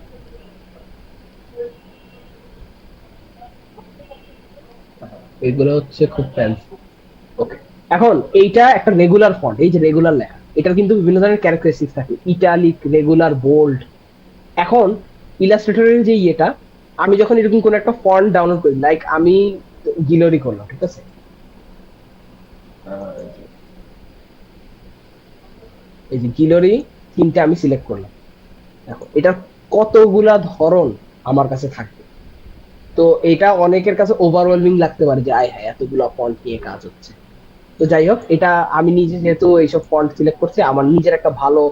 এগুলো হচ্ছে খুব ফ্যান্সি। ওকে, এখন এইটা একটা রেগুলার ফন্ট, এই যে রেগুলার লেখা, এটার কিন্তু বিভিন্ন ধরনের ক্যারেক্টারিস্টিক্স থাকে, ইটালিক, রেগুলার, বোল্ড। এখন ইলাস্ট্রেটরের যে ইয়েটা, আমি যখন এরকম কোন একটা ফন্ট ডাউনলোড করি, লাইক আমি গিলোরি করলাম, ঠিক আছে, এই যে গিলোরি তিনটে আমি সিলেক্ট করলাম। দেখো এটা কতগুলা ধরন আমার কাছে থাকবে। তো এটা অনেকের কাছে ওভারওয়েলমিং লাগতে পারে যে আয় হ্যাঁ এতগুলা ফন্ট নিয়ে কাজ হচ্ছে। তো যাই হোক, এটা আমি নিজে যেহেতু এইসব ফন্ট সিলেক্ট করছি, আমার নিজের একটা ভালো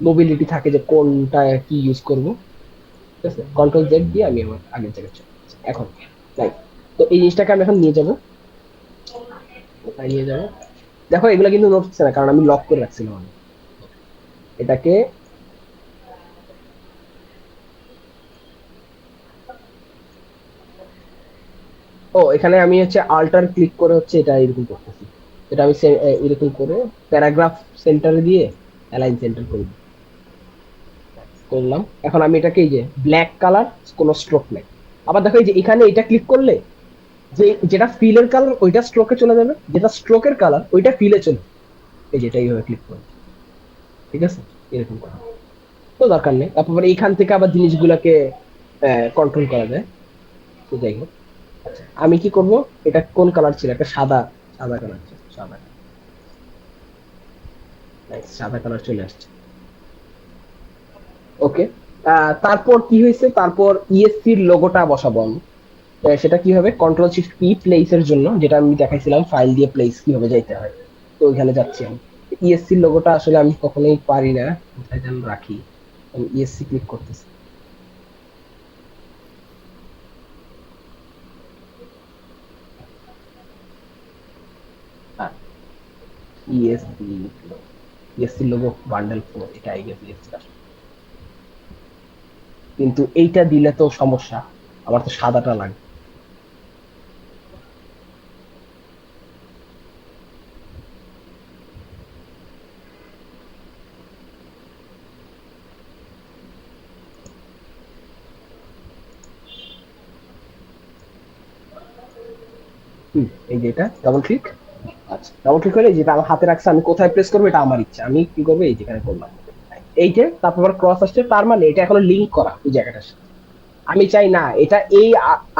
মোবিলিটি থাকে যে কোনটা কি ইউজ করব। ঠিক আছে, কন্ট্রোল জেড দিয়ে আমি আমার আগের জায়গায় চলে যাচ্ছি। এখন রাইট, তো এই জিনিসটাকে আমি এখন নিয়ে যাব, কোথায় নিয়ে যাব, দেখো এগুলো কিন্তু নোট হচ্ছে না কারণ আমি লক করে রাখছিলাম। আমি এটাকে এখানে আমি হচ্ছে আল্টার ক্লিক করে হচ্ছে এটা এরকম করতেছি। এটা আমি এরকম করে প্যারাগ্রাফ সেন্টারে দিয়ে অ্যালাইন সেন্টার করে করলাম। এখন আমি এটাকে এই যে ব্ল্যাক কালার, কোনো স্ট্রোক নেই। আবার দেখো এই যে এখানে এটা ক্লিক করলে যে যেটা ফিলের কালার ওইটা স্ট্রোকে চলে যাবে, যেটা স্ট্রোকের কালার ওইটা ফিলে চলে, এই যেটা এইভাবে ক্লিক করে। ঠিক আছে, এরকম করা তো দরকার নেই। তারপর এইখান থেকে আবার জিনিসগুলোকে কন্ট্রোল করা যায়। তো যাই হোক, আচ্ছা, আমি কি করব, এটা কোন কালার ছিল, একটা সাদা, সাদা কালার ছিল, সাদা, সাদা কালার চলে আসছে। ওকে, তারপর কি হয়েছে, তারপর ইএসসির লোগোটা বসাবো আমি। সেটা কি হবে, কন্ট্রোল শিফট পি প্লেসের জন্য, যেটা আমি দেখাইছিলাম ফাইল দিয়ে প্লেস কিভাবে যাইতে হয়। তো ওইখানে যাচ্ছি আমি। ইএসসির লোগোটা আসলে আমি কখনোই পারি না, কোথায় যেন রাখি। আমি ইএসসি ক্লিক করতেছি। ইএসসি, ইএসসি লোগো বান্ডেল 4, এটা আই গেস ইএসসি। কিন্তু এইটা দিলে তো সমস্যা, আমার তো সাদাটা লাগবে। এই যে এটা ডাবল ক্লিক। আচ্ছা, ডাবল ক্লিক করলে যেটা আমার হাতে রাখছে, আমি কোথায় প্রেস করবো এটা আমার ইচ্ছা। আমি কি করবো, এই যেখানে করলাম এই যে, তারপর ক্রস আসছে, তার মানে এটা এখনো লিঙ্ক করা ওই জায়গাটার সাথে। আমি চাই না এটা এই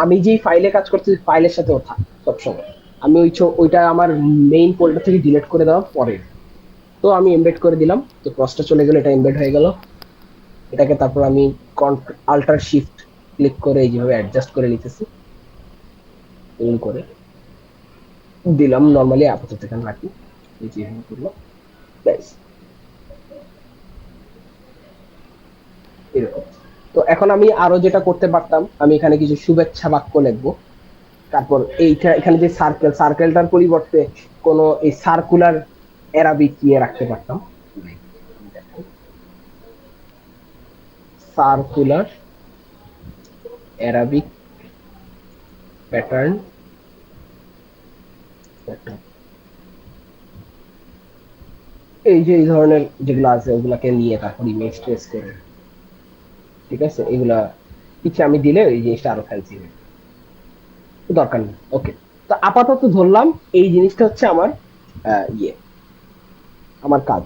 আমি যেই ফাইলে কাজ করছি ফাইলের সাথেও থাক সবসময়। আমি ওইটা আমার মেইন ফোল্ডার থেকে ডিলিট করে দেওয়ার পরে, তো আমি এমবেড করে দিলাম, তো ক্রসটা চলে গেল, এটা এমবেড হয়ে গেল। এটাকে তারপর আমি আল্টার শিফট ক্লিক করে এই যেভাবে অ্যাডজাস্ট করে নিতেছি, এমন করে দিলাম। নর্মালি আপাতত এখানে রাখি, এই যে এখানে করলো, ব্যাস এরকম। তো এখন আমি আরো যেটা করতে পারতাম, আমি এখানে কিছু শুভেচ্ছা বাক্য লিখবো। তারপর এইটা এখানে যে সার্কেলটার পরিবর্তে কোনো এই সার্কুলার অ্যারাবিক ইয়ে রাখতে পারতাম, সার্কুলার অ্যারাবিক প্যাটার্ন। এই যে এই ধরনের যেগুলো আছে ওগুলাকে নিয়ে তারপর ইমেজ ট্রেস করে, ঠিক আছে, এগুলা কিছু আমি দিলে এই জিনিসটা আরো ফ্যান্সি হবে, দরকার নেই। ওকে, তো আপাতত ধরলাম এই জিনিসটা হচ্ছে আমার ইয়ে, আমার কাজ।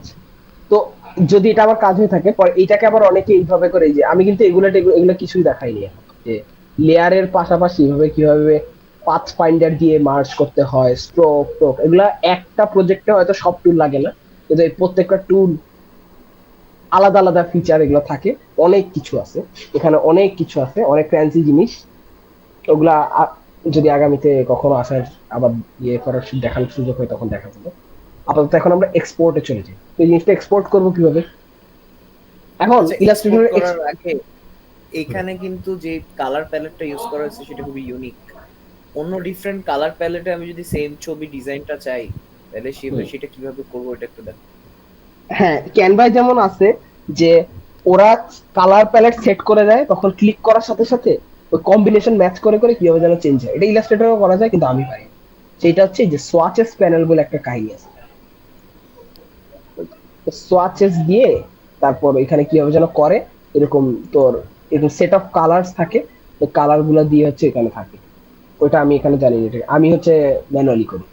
তো যদি এটা আমার কাজ হয়ে থাকে, পরে এইটাকে আবার অনেকে এইভাবে করে, এই যে আমি কিন্তু এগুলো কিছুই দেখাইনি এখন, যে লেয়ারের পাশাপাশি এইভাবে কিভাবে পাথ ফাইন্ডার দিয়ে মার্জ করতে হয়, স্ট্রোক এগুলা একটা প্রজেক্টে হয়তো সব টুল লাগে না, কিন্তু এই প্রত্যেকটা টুল আলাদা আলাদা ফিচার এগুলো থাকে, অনেক কিছু আছে এখানে, অনেক কিছু আছে, অনেক ফ্যান্সি জিনিস। ওগুলা যদি আগামীতে কখনো আসার আবার ইয়ে করার দেখানোর সুযোগ হয় তখন দেখা যাবে। আপাতত এখন আমরা এক্সপোর্টে চলে যাই। তো এই জিনিসটা এক্সপোর্ট করবো কিভাবে এখন আচ্ছা, ইলাস্ট্রেটর export করার আগে এখানে কিন্তু যে কালার প্যালেটটা ইউজ করা হয়েছে সেটা খুবই ইউনিক। অন্য ডিফারেন্ট কালার প্যালেটে আমি যদি সেম ছবি ডিজাইনটা চাই, তাহলে সেটা কিভাবে করবো এটা একটু দেখো। হ্যাঁ, ক্যানভায় যেমন আছে যে ওরা কালার প্যালেট সেট করে দেয়, তখন ক্লিক করার সাথে সাথে ওই কম্বিনেশন ম্যাচ করে করে কিভাবে যেন চেঞ্জ হয়, এটা ইলাস্ট্রেটরও করা যায়, কিন্তু আমি পারি। সেটা হচ্ছে যে সোয়াচেস প্যানেল বলে একটা কাহিনী আছে, সোয়াচেস দিয়ে তারপর এখানে কিভাবে যেন করে, এরকম তোর এরকম সেট অফ কালার্স থাকে, ওই কালার গুলা দিয়ে হচ্ছে এখানে থাকে। ওইটা আমি এখানে জানি না, আমি হচ্ছে ম্যানুয়ালি করি,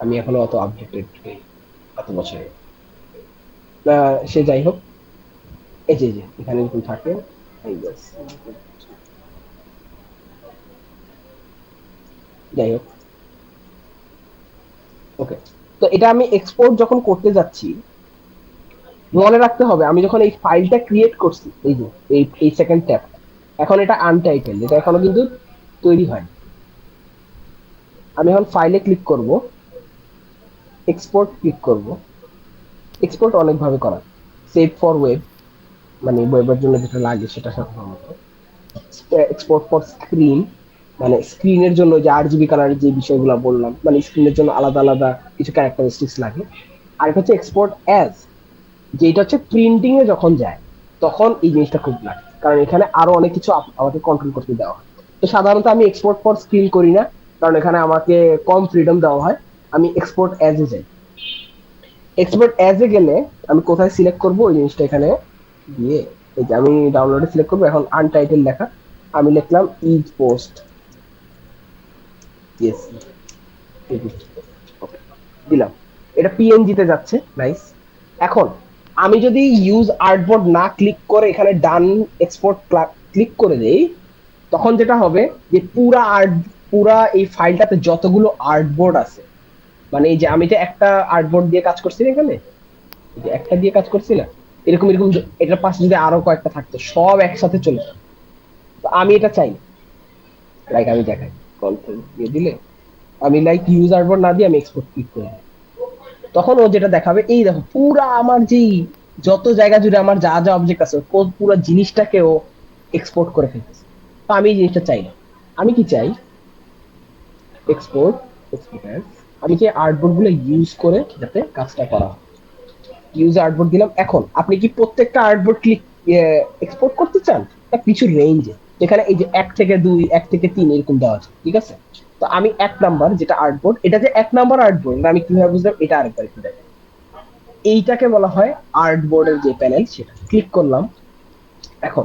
আমি এখনো অত আপডেটেড এত বছরে। সে যাই হোক, এই যে এখানে এরকম থাকে, এই ব্যাস। যাই হোক, ওকে। তো এটা আমি এক্সপোর্ট যখন করতে যাচ্ছি, মনে রাখতে হবে আমি যখন এই ফাইলটা ক্রিয়েট করছি, এই যে এই সেকেন্ড ট্যাব, এখন এটা আনটাইটেল, এটা এখনো কিন্তু তৈরি হয়নি। আমি এখন ফাইলে ক্লিক করব, এক্সপোর্ট ক্লিক করব। এক্সপোর্ট অনেকভাবে করা, সেভ ফর ওয়েব, মানে ওয়েবের জন্য যেটা লাগে সেটা সাধারণত। এক্সপোর্ট ফর স্ক্রিন, মানে স্ক্রিনের জন্য যে আরজিবি কালারের যে বিষয়গুলো বললাম, মানে স্ক্রিনের জন্য আলাদা আলাদা কিছু ক্যারেক্টারিস্টিক্স লাগে। আর এটা হচ্ছে এক্সপোর্ট অ্যাজ, যেটা হচ্ছে প্রিন্টিং এ যখন যায় তখন এই জিনিসটা খুব লাগে, কারণ এখানে আরো অনেক কিছু আমাকে কন্ট্রোল করতে দেওয়া হয়। তো সাধারণত আমি এক্সপোর্ট ফর স্ক্রিন করি না, কারণ এখানে আমাকে কম ফ্রিডম দেওয়া হয়। আমি এক্সপোর্ট অ্যাজ এ যাই। এক্সপোর্ট অ্যাজ এ গেলে আমি কোথায় সিলেক্ট করবো ওই জিনিসটা এখানে দিয়ে, এই যে আমি ডাউনলোডে সিলেক্ট করবো, এখন আনটাইটেল লেখা, আমি লিখলাম ইজ পোস্ট, ইয়েস, দিলাম। এটা পিএনজি তে যাচ্ছে, নাইস। এখন আমি যদি ইউজ আর্টবোর্ড না ক্লিক করে এখানে ডান এক্সপোর্ট ক্লিক করে দেই, তখন যেটা হবে যে পুরা এই ফাইলটাতে যতগুলো আর্টবোর্ড আছে, মানে এই যে আমি যে একটা আর্টবোর্ড দিয়ে কাজ করছি না এখানে, এই যে একটা দিয়ে কাজ করছি না, এরকম এরকম এটার পাশে যদি আরো কয়েকটা থাকতো সব একসাথে চলে যেত। তো আমি এটা চাই না, লাইক আমি দেখাই কন্ট্রোল দিয়ে দিলে, আমি লাইক ইউজ আর্টবোর্ড না দিয়ে আমি এক্সপোর্ট ক্লিক করি, তখন ও যেটা দেখাবে, এই দেখো পুরা আমার যেই যত জায়গা জুড়ে আমার যা যা অবজেক্ট আছে পুরো জিনিসটাকে ও এক্সপোর্ট করে ফেলতেছে। তো আমি এই জিনিসটা চাই না। আমি কি চাই, এক্সপোর্ট, আমি যে আর্টবোর্ড গুলো ইউজ করে যাতে কাজটা করা হয়, ইউজ আর্টবোর্ড দিলাম। এখন আপনি কি প্রত্যেকটা আর্টবোর্ড ক্লিক এক্সপোর্ট করতে চান, কিছু রেঞ্জে, যেখানে এই যে 1 থেকে 2, 1 থেকে 3 এরকম দেওয়া আছে, ঠিক আছে। তো আমি 1 নাম্বার যেটা আর্টবোর্ড, এটা যে 1 নাম্বার আর্টবোর্ড, আমি কিভাবে বুঝলাম, এটা আরেকবার একটু দেখেন। এইটাকে বলা হয় আর্টবোর্ডের যে প্যানেল, সেটা ক্লিক করলাম। এখন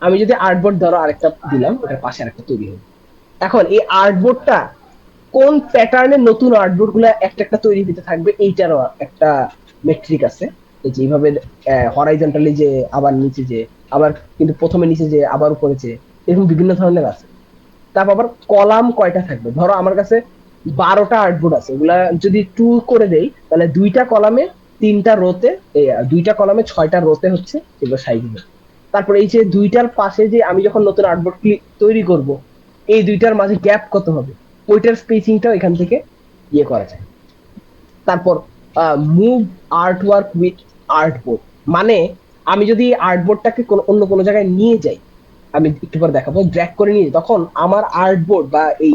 আমি যদি আর্টবোর্ড ধরো আরেকটা দিলাম, এটার পাশে আরেকটা তৈরি হবে। এখন এই আর্টবোর্ডটা কোন প্যাটার্নের নতুন আর্টবোর্ড গুলা একটা একটা তৈরি হতে থাকবে এইটারও একটা মেট্রিক আছে। এই যে এইভাবে হরাইজন্টালি যে আবার নিচে যে আবার কিন্তু প্রথমে নিচে যে আবার উপরে যে এরকম বিভিন্ন ধরনের আছে। তারপর আবার কলাম কয়টা থাকবে, ধরো আমার কাছে 12টা আর্টবোর্ড আছে, ওগুলা যদি 2 করে দেই তাহলে 2টা কলামে 3টা রোতে 2টা কলামে 6টা রোতে হচ্ছে এগুলো সাইজ হবে। তারপর এই যে 2টার পাশে যে আমি যখন নতুন আর্টবোর্ড তৈরি করব এই 2টার মাঝে গ্যাপ কত হবে ওইটার স্পেসিংটাও এখান থেকে ইয়ে করা যায়। তারপর move art work with artboard, মানে আমি যদি আর্টবোর্ডটাকে অন্য কোনো জায়গায় নিয়ে যাই, আমি একটু পরে দেখাবো, ড্র্যাগ করে নিয়ে তখন আমার আর্টবোর্ড বা এই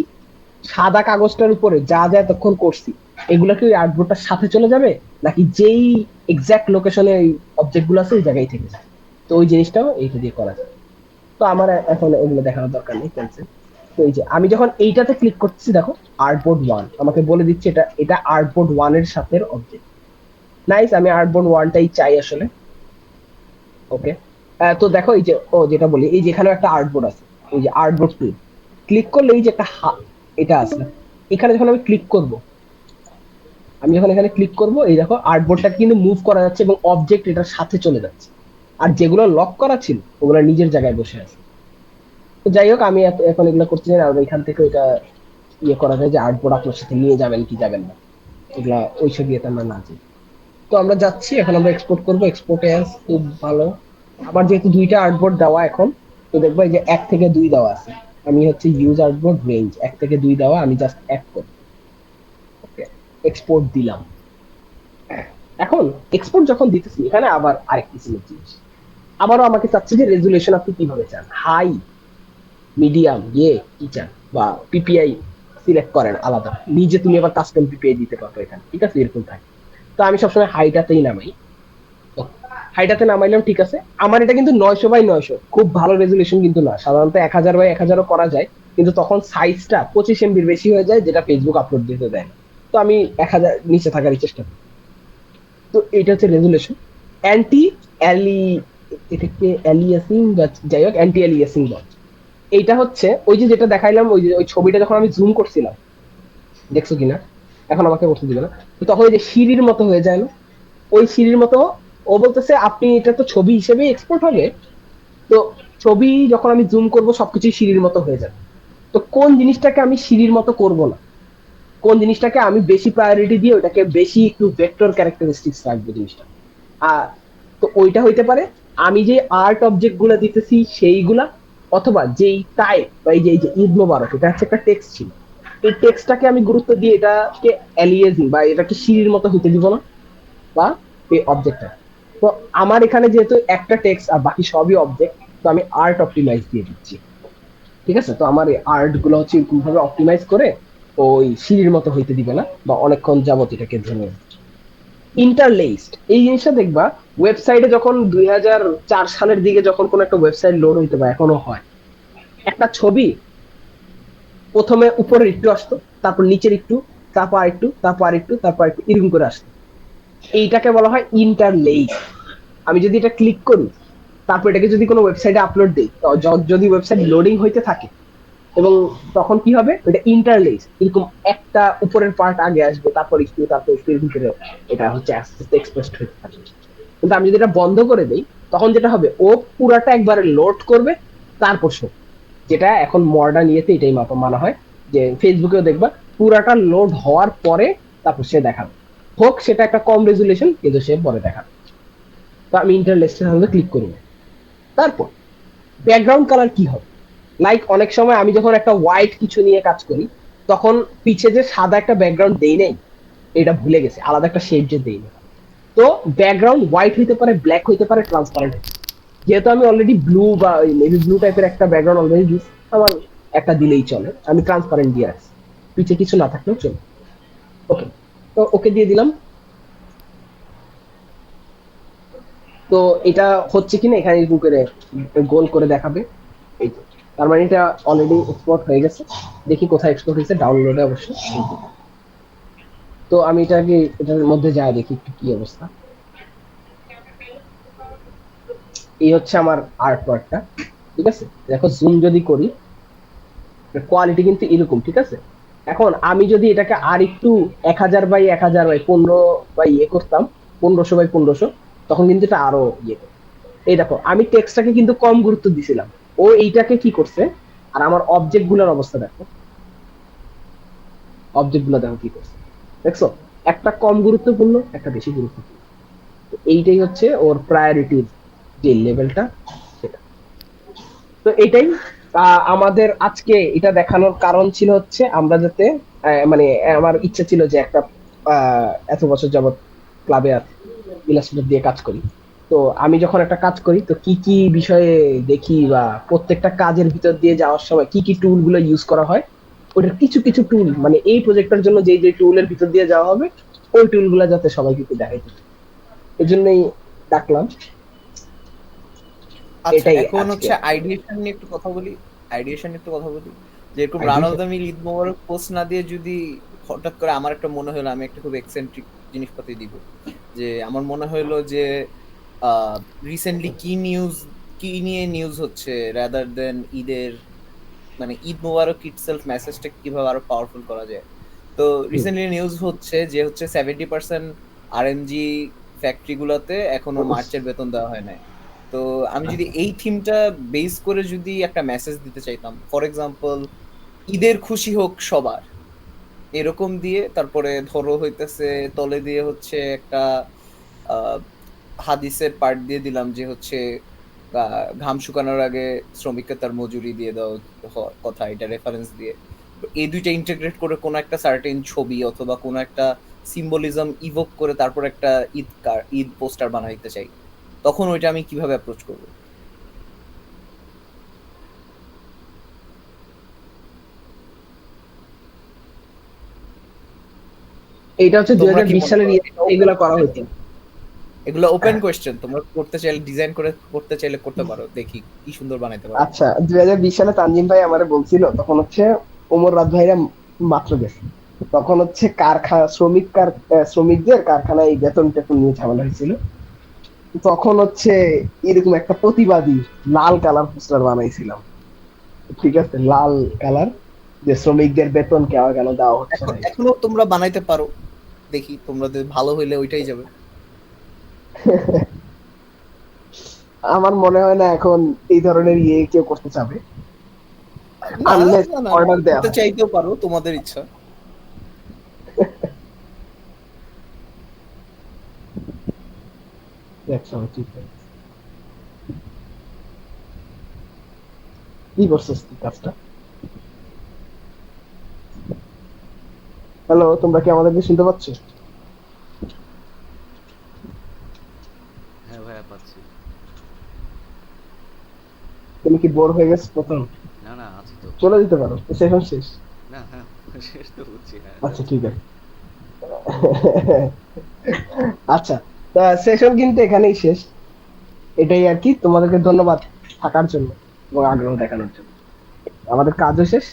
সাদা কাগজটার উপরে যা যা এতক্ষণ করছি এগুলো কি ওই আর্টবোর্ডটার সাথে চলে যাবে নাকি যেই এক্সাক্ট লোকেশনে এই অবজেক্ট গুলো আছে ওই জায়গায় থেকে যায়। তো ওই জিনিসটাও এইটা দিয়ে করা যায়। তো আমার এখন এগুলো দেখানোর দরকার নেই, ক্যান্সেল। তো এই যে আমি যখন এইটাতে ক্লিক করতেছি দেখো আর্টবোর্ড 1 আমাকে বলে দিচ্ছে এটা এটা আর্টবোর্ড 1 এর সাথে অবজেক্ট। নাইস, আমি আর্টবোর্ড 1টাই চাই আসলে। ওকে, তো দেখো এই যে যেটা বলি এই যে এখানে একটা আর্টবোর্ড আছে, এই যে আর্টবোর্ড 2 ক্লিক করলে এই যে একটা এটা আছে, এখানে যখন আমি ক্লিক করব, আমি যখন এখানে ক্লিক করব এই দেখো আর্টবোর্ডটা কিন্তু মুভ করা যাচ্ছে এবং অবজেক্ট এটার সাথে চলে যাচ্ছে। আর যেগুলো লক করা ছিল ওগুলো নিজের জায়গায় বসে আছে। তো যাই হোক আমি এখন এগুলো করতে চাই না, আর এখান থেকে এটা ইয়ে করা যায় যে আর্টবোর্ড আপনার সাথে নিয়ে যাবেন কি যাবেন না, এগুলা ওই সব ইয়েতে আমরা না যাই। তো আমরা যাচ্ছি এখন, আমরা এক্সপোর্ট করবো, এক্সপোর্ট অ্যাজ, খুব ভালো। আবার যেহেতু 2টা আর্টবোর্ড দেওয়া এখন, তো দেখবো এই যে 1 থেকে 2 দেওয়া আছে, আমি হচ্ছে ইউজ আর্টবোর্ড রেঞ্জ 1 থেকে 2 দেওয়া, আমি জাস্ট 1 করি। ওকে, এক্সপোর্ট দিলাম। এখন এক্সপোর্ট যখন দিতেছি এখানে আবার আরেকটি জিনিস, আবারও আমাকে চাচ্ছে যে রেজুলেশন আপনি কিভাবে চান, হাই মিডিয়াম কি চান, বা পিপিআই সিলেক্ট করেন আলাদা, নিজে তুমি আবার কাস্টম পিপিআই দিতে পারবে এখানে, ঠিক আছে, এরকম থাকে। তো আমি সবসময় হাইটাতেই নামাই, হাইটাতে নামাইলাম, ঠিক আছে। আমার এটা কিন্তু 900x900, খুব ভালো রেজুলেশন কিন্তু না, সাধারণত 1000x1000 করা যায়, কিন্তু তখন সাইজটা 25 MB বেশি হয়ে যায়, যেটা ফেসবুক আপলোড দিতে দেয় না। তো আমি 1000 নিচে থাকারই চেষ্টা করি। তো এটা হচ্ছে রেজুলেশন। অ্যান্টি অ্যালি, এটাকে অ্যালিয়াসিং বা যাই হোক অ্যান্টি অ্যালিয়াসিং বল। এইটা হচ্ছে ওই যে যেটা দেখাইলাম, ওই যে ওই ছবিটা যখন আমি জুম করছিলাম, দেখছো কিনা, এখন আমাকে করতে দিবে না, তো তখন ওই যে সিঁড়ির মতো হয়ে যায় না, ওই সিঁড়ির মতো ও বলতেছে আপনি এটা তো ছবি হিসেবে এক্সপোর্ট হবে, তো ছবি যখন আমি জুম করব সবকিছুই সিঁড়ির মতো হয়ে যাবে। তো কোন জিনিসটাকে আমি সিঁড়ির মতো করব না, কোন জিনিসটাকে আমি বেশি প্রায়োরিটি দিয়ে ওটাকে বেশি একটু ভেক্টর ক্যারেক্টারিস্টিক্স রাখবো জিনিসটা, তো ওইটা হইতে পারে আমি যে আর্ট অবজেক্ট গুলা দিতেছি সেইগুলা, অথবা যেই টাইপ বা এই যে ঈদ মোবারক, এটা হচ্ছে একটা টেক্সট ছিল, এই টেক্সটটাকে আমি গুরুত্ব দিয়ে এটাকে অ্যালিয়েজিং বা এটাকে সিঁড়ির মতো হইতে দিব না, বা এই অবজেক্টটা। তো আমার এখানে যেহেতু একটা টেক্সট আর বাকি সবই অবজেক্ট, তো আমি আর্ট অপটিমাইজ দিয়ে দিচ্ছি, ঠিক আছে। তো আমার এই আর্ট গুলো হচ্ছে এরকম ভাবে অপটিমাইজ করে ওই সিঁড়ির মতো হইতে দিবে না, বা অনেকক্ষণ যাবত এটাকে ধরে। ইন্টারলেসড, এই জিনিসটা দেখবা ওয়েবসাইটে যখন 2004 সালের দিকে যখন কোনো একটা ওয়েবসাইট লোড হইতে পারে, এখনো হয়, একটা ছবি প্রথমে উপরের একটু আসতো, তারপর নিচের একটু, তারপর আরেকটু, তারপর আরেকটু, তারপর আরেকটু, এরকম করে আসতো, এইটাকে বলা হয় ইন্টারলেস। আমি যদি এটা ক্লিক করি, তারপর এটাকে যদি কোনো ওয়েবসাইটে আপলোড দিই, যদি ওয়েবসাইট লোডিং হইতে থাকে, এবং তখন কি হবে, এটা ইন্টারলেস, এরকম একটা উপরের পার্ট আগে আসবে, তারপর একটু, তারপর একটু, এরকম করে এটা হচ্ছে আস্তে আস্তে এক্সপ্রেসড হতে থাকে। কিন্তু আমি যদি এটা বন্ধ করে দেই, তখন যেটা হবে ও পুরাটা একবারে লোড করবে, তারপর শো, যেটা এখন মডার্ন ইয়েতে এটাই মানা হয়, যে ফেসবুকেও দেখবা পুরাটা লোড হওয়ার পরে তারপর সে দেখাবে, হোক সেটা একটা কম রেজুলেশন, কিন্তু সে পরে দেখাবে। তো আমি ইন্টারলেসের সাথে ক্লিক করি না। তারপর ব্যাকগ্রাউন্ড কালার কি হবে, লাইক অনেক সময় আমি যখন একটা হোয়াইট কিছু নিয়ে কাজ করি, তখন পিছে যে সাদা একটা ব্যাকগ্রাউন্ড দেই নাই, এটা ভুলে গেছে, আলাদা একটা শেড যে দেই না। তো ব্যাকগ্রাউন্ড হোয়াইট হইতে পারে, ব্ল্যাক হইতে পারে, ট্রান্সপারেন্ট। যেহেতু আমি অলরেডি ব্লু বা নেভি ব্লু টাইপের একটা ব্যাকগ্রাউন্ড অলরেডি দিচ্ছি, আমার একটা দিলেই চলে, আমি ট্রান্সপারেন্ট দিয়ে রাখছি, পিছে কিছু না থাকলেও চলে। ওকে, তো ওকে দিয়ে দিলাম। তো এটা হচ্ছে কিনা এখানে এরকম করে গোল করে দেখাবে, এই তো, তার মানে এটা অলরেডি এক্সপোর্ট হয়ে গেছে। দেখি কোথায় এক্সপোর্ট হয়েছে, ডাউনলোডে অবশ্যই। তো আমি এটাকে এটার মধ্যে যাই দেখি একটু কি অবস্থা। এই হচ্ছে আমার আর্ট ওয়ার্কটা, ঠিক আছে। দেখো জুম যদি করি, কোয়ালিটি কিন্তু এরকম, ঠিক আছে। এখন আমি যদি এটাকে আর একটু 1000 বাই 1000 বাই 15 বাই করতাম, 1500 বাই 1500, তখন কিন্তু এটা আরো করতো। এই দেখো আমি টেক্সটটাকে কিন্তু কম গুরুত্ব দিছিলাম, ও এইটাকে কি করছে, আর আমার অবজেক্ট গুলোর অবস্থা দেখো, অবজেক্ট গুলো দেখো কি করছে, দেখছো, একটা কম গুরুত্বপূর্ণ, একটা বেশি গুরুত্বপূর্ণ। তো এইটাই হচ্ছে ওর প্রায়োরিটির যে লেভেলটা, সেটা। তো এটাই আমাদের আজকে এটা দেখানোর কারণ ছিল হচ্ছে আমরা যাতে মানে আমার ইচ্ছা ছিল যে একটা এত বছর যাবত ক্লাবে আর ইলাস্ট্রেটর দিয়ে কাজ করি। তো আমি যখন একটা কাজ করি তো কি কি বিষয়ে দেখি, বা প্রত্যেকটা কাজের ভিতর দিয়ে যাওয়ার সময় কি কি টুল গুলো ইউজ করা হয়, ওটার কিছু কিছু টুল মানে এই প্রজেক্টের জন্য যে যে টুলের ভিতর দিয়ে যাওয়া হবে, ওই টুল গুলা যাতে সবাইকে একটু দেখাইতে পারি। এই জন্যই ডাকলাম। আচ্ছা, এটাই এখন আজকে হচ্ছে আইডিয়েশন নিয়ে একটু কথা বলি। যেরকম রান অফ Ideation? দ্য মিল ঈদ মোবারক পোস্ট না দিয়ে যদি হঠাৎ করে আমার একটা মনে হলো আমি একটা খুব এক্সেন্ট্রিক জিনিসপাতি দিব, যে আমার মনে হলো যে রিসেন্টলি কি নিয়ে নিউজ হচ্ছে, রাদার দেন ঈদের, মানে ঈদ মোবারক ইটসেলফ মেসেজটা কিভাবে আরো পাওয়ারফুল করা যায়। তো রিসেন্টলি নিউজ হচ্ছে যে হচ্ছে 70% আরএমজি ফ্যাক্টরি গুলোতে এখনো মার্চের বেতন দেওয়া হয় নাই। তো আমি যদি এই থিমটা বেস করে যদি একটা মেসেজ দিতে চাইতাম, ফর এক্সাম্পল ঈদের খুশি হোক সবার, এরকম দিয়ে তারপরে ধরো হইতেছে তলে দিয়ে হচ্ছে একটা আহ, হাদিসের পার্ট দিয়ে দিলাম যে হচ্ছে ঘাম শুকানোর আগে শ্রমিককে তার মজুরি দিয়ে দাও, কথা এটা রেফারেন্স দিয়ে। তো এই দুইটা ইন্টিগ্রেট করে কোনো একটা সার্টেন ছবি অথবা কোনো একটা সিম্বলিজম ইভোক করে তারপর একটা ঈদ পোস্টার বানাইতে চাই, তখন ওইটা আমি কিভাবে অ্যাপ্রোচ করবো? এইটা হচ্ছে তোমরা কি 2020 মনে সালের করো এটা open এগুলো করা question? হয়েছে। এগুলো ওপেন কোয়েশ্চেন, তোমরা করতে চাইলে ডিজাইন করে করতে চাইলে করতে পারো, দেখি কি সুন্দর বানাইতে পারো। আচ্ছা, 2020 সালে তানজিম ভাই আমারে বলছিল, তখন হচ্ছে ওমর রাত ভাইরা মাত্র গেছে। তখন হচ্ছে কারখানা শ্রমিকদের কারখানায় বেতন টেতন নিয়ে ঝামেলা হয়েছিল। তখন হচ্ছে এরকম একটা প্রতিবাদী লাল কালার পোস্টার বানাইছিলাম, ঠিক আছে, লাল কালার, যে শ্রমিকদের বেতন কেন দেওয়া হচ্ছে না। এখনো তোমরা বানাইতে পারো, দেখি তোমাদের ভালো হইলে ওইটাই যাবে। আমার মনে হয় না এখন এই ধরনের কেউ করতে চাবে, না আনলেস না না, অর্ডার দেওয়া করতে হয়। চাইতেও পারো, তোমাদের ইচ্ছা। দেখছো, ঠিক আছে। কি করছিস তুই কাজটা? হ্যালো, তোমরা কি আমাদেরকে শুনতে পাচ্ছ? হ্যাঁ ভাইয়া পাচ্ছি। তুমি কি বোর হয়ে গেছো প্রথম? না না, আছি তো। চলে যেতে পারো, সেশন শেষ। না হ্যাঁ, শেষ তো হচ্ছে, হ্যাঁ আচ্ছা, যাও। ঠিক আছে। আচ্ছা, তা সেশন কিন্তু এখানেই শেষ। এটাই আর কি, তোমাদেরকে ধন্যবাদ থাকার জন্য এবং আগ্রহ দেখানোর জন্য। আমাদের কাজও শেষ।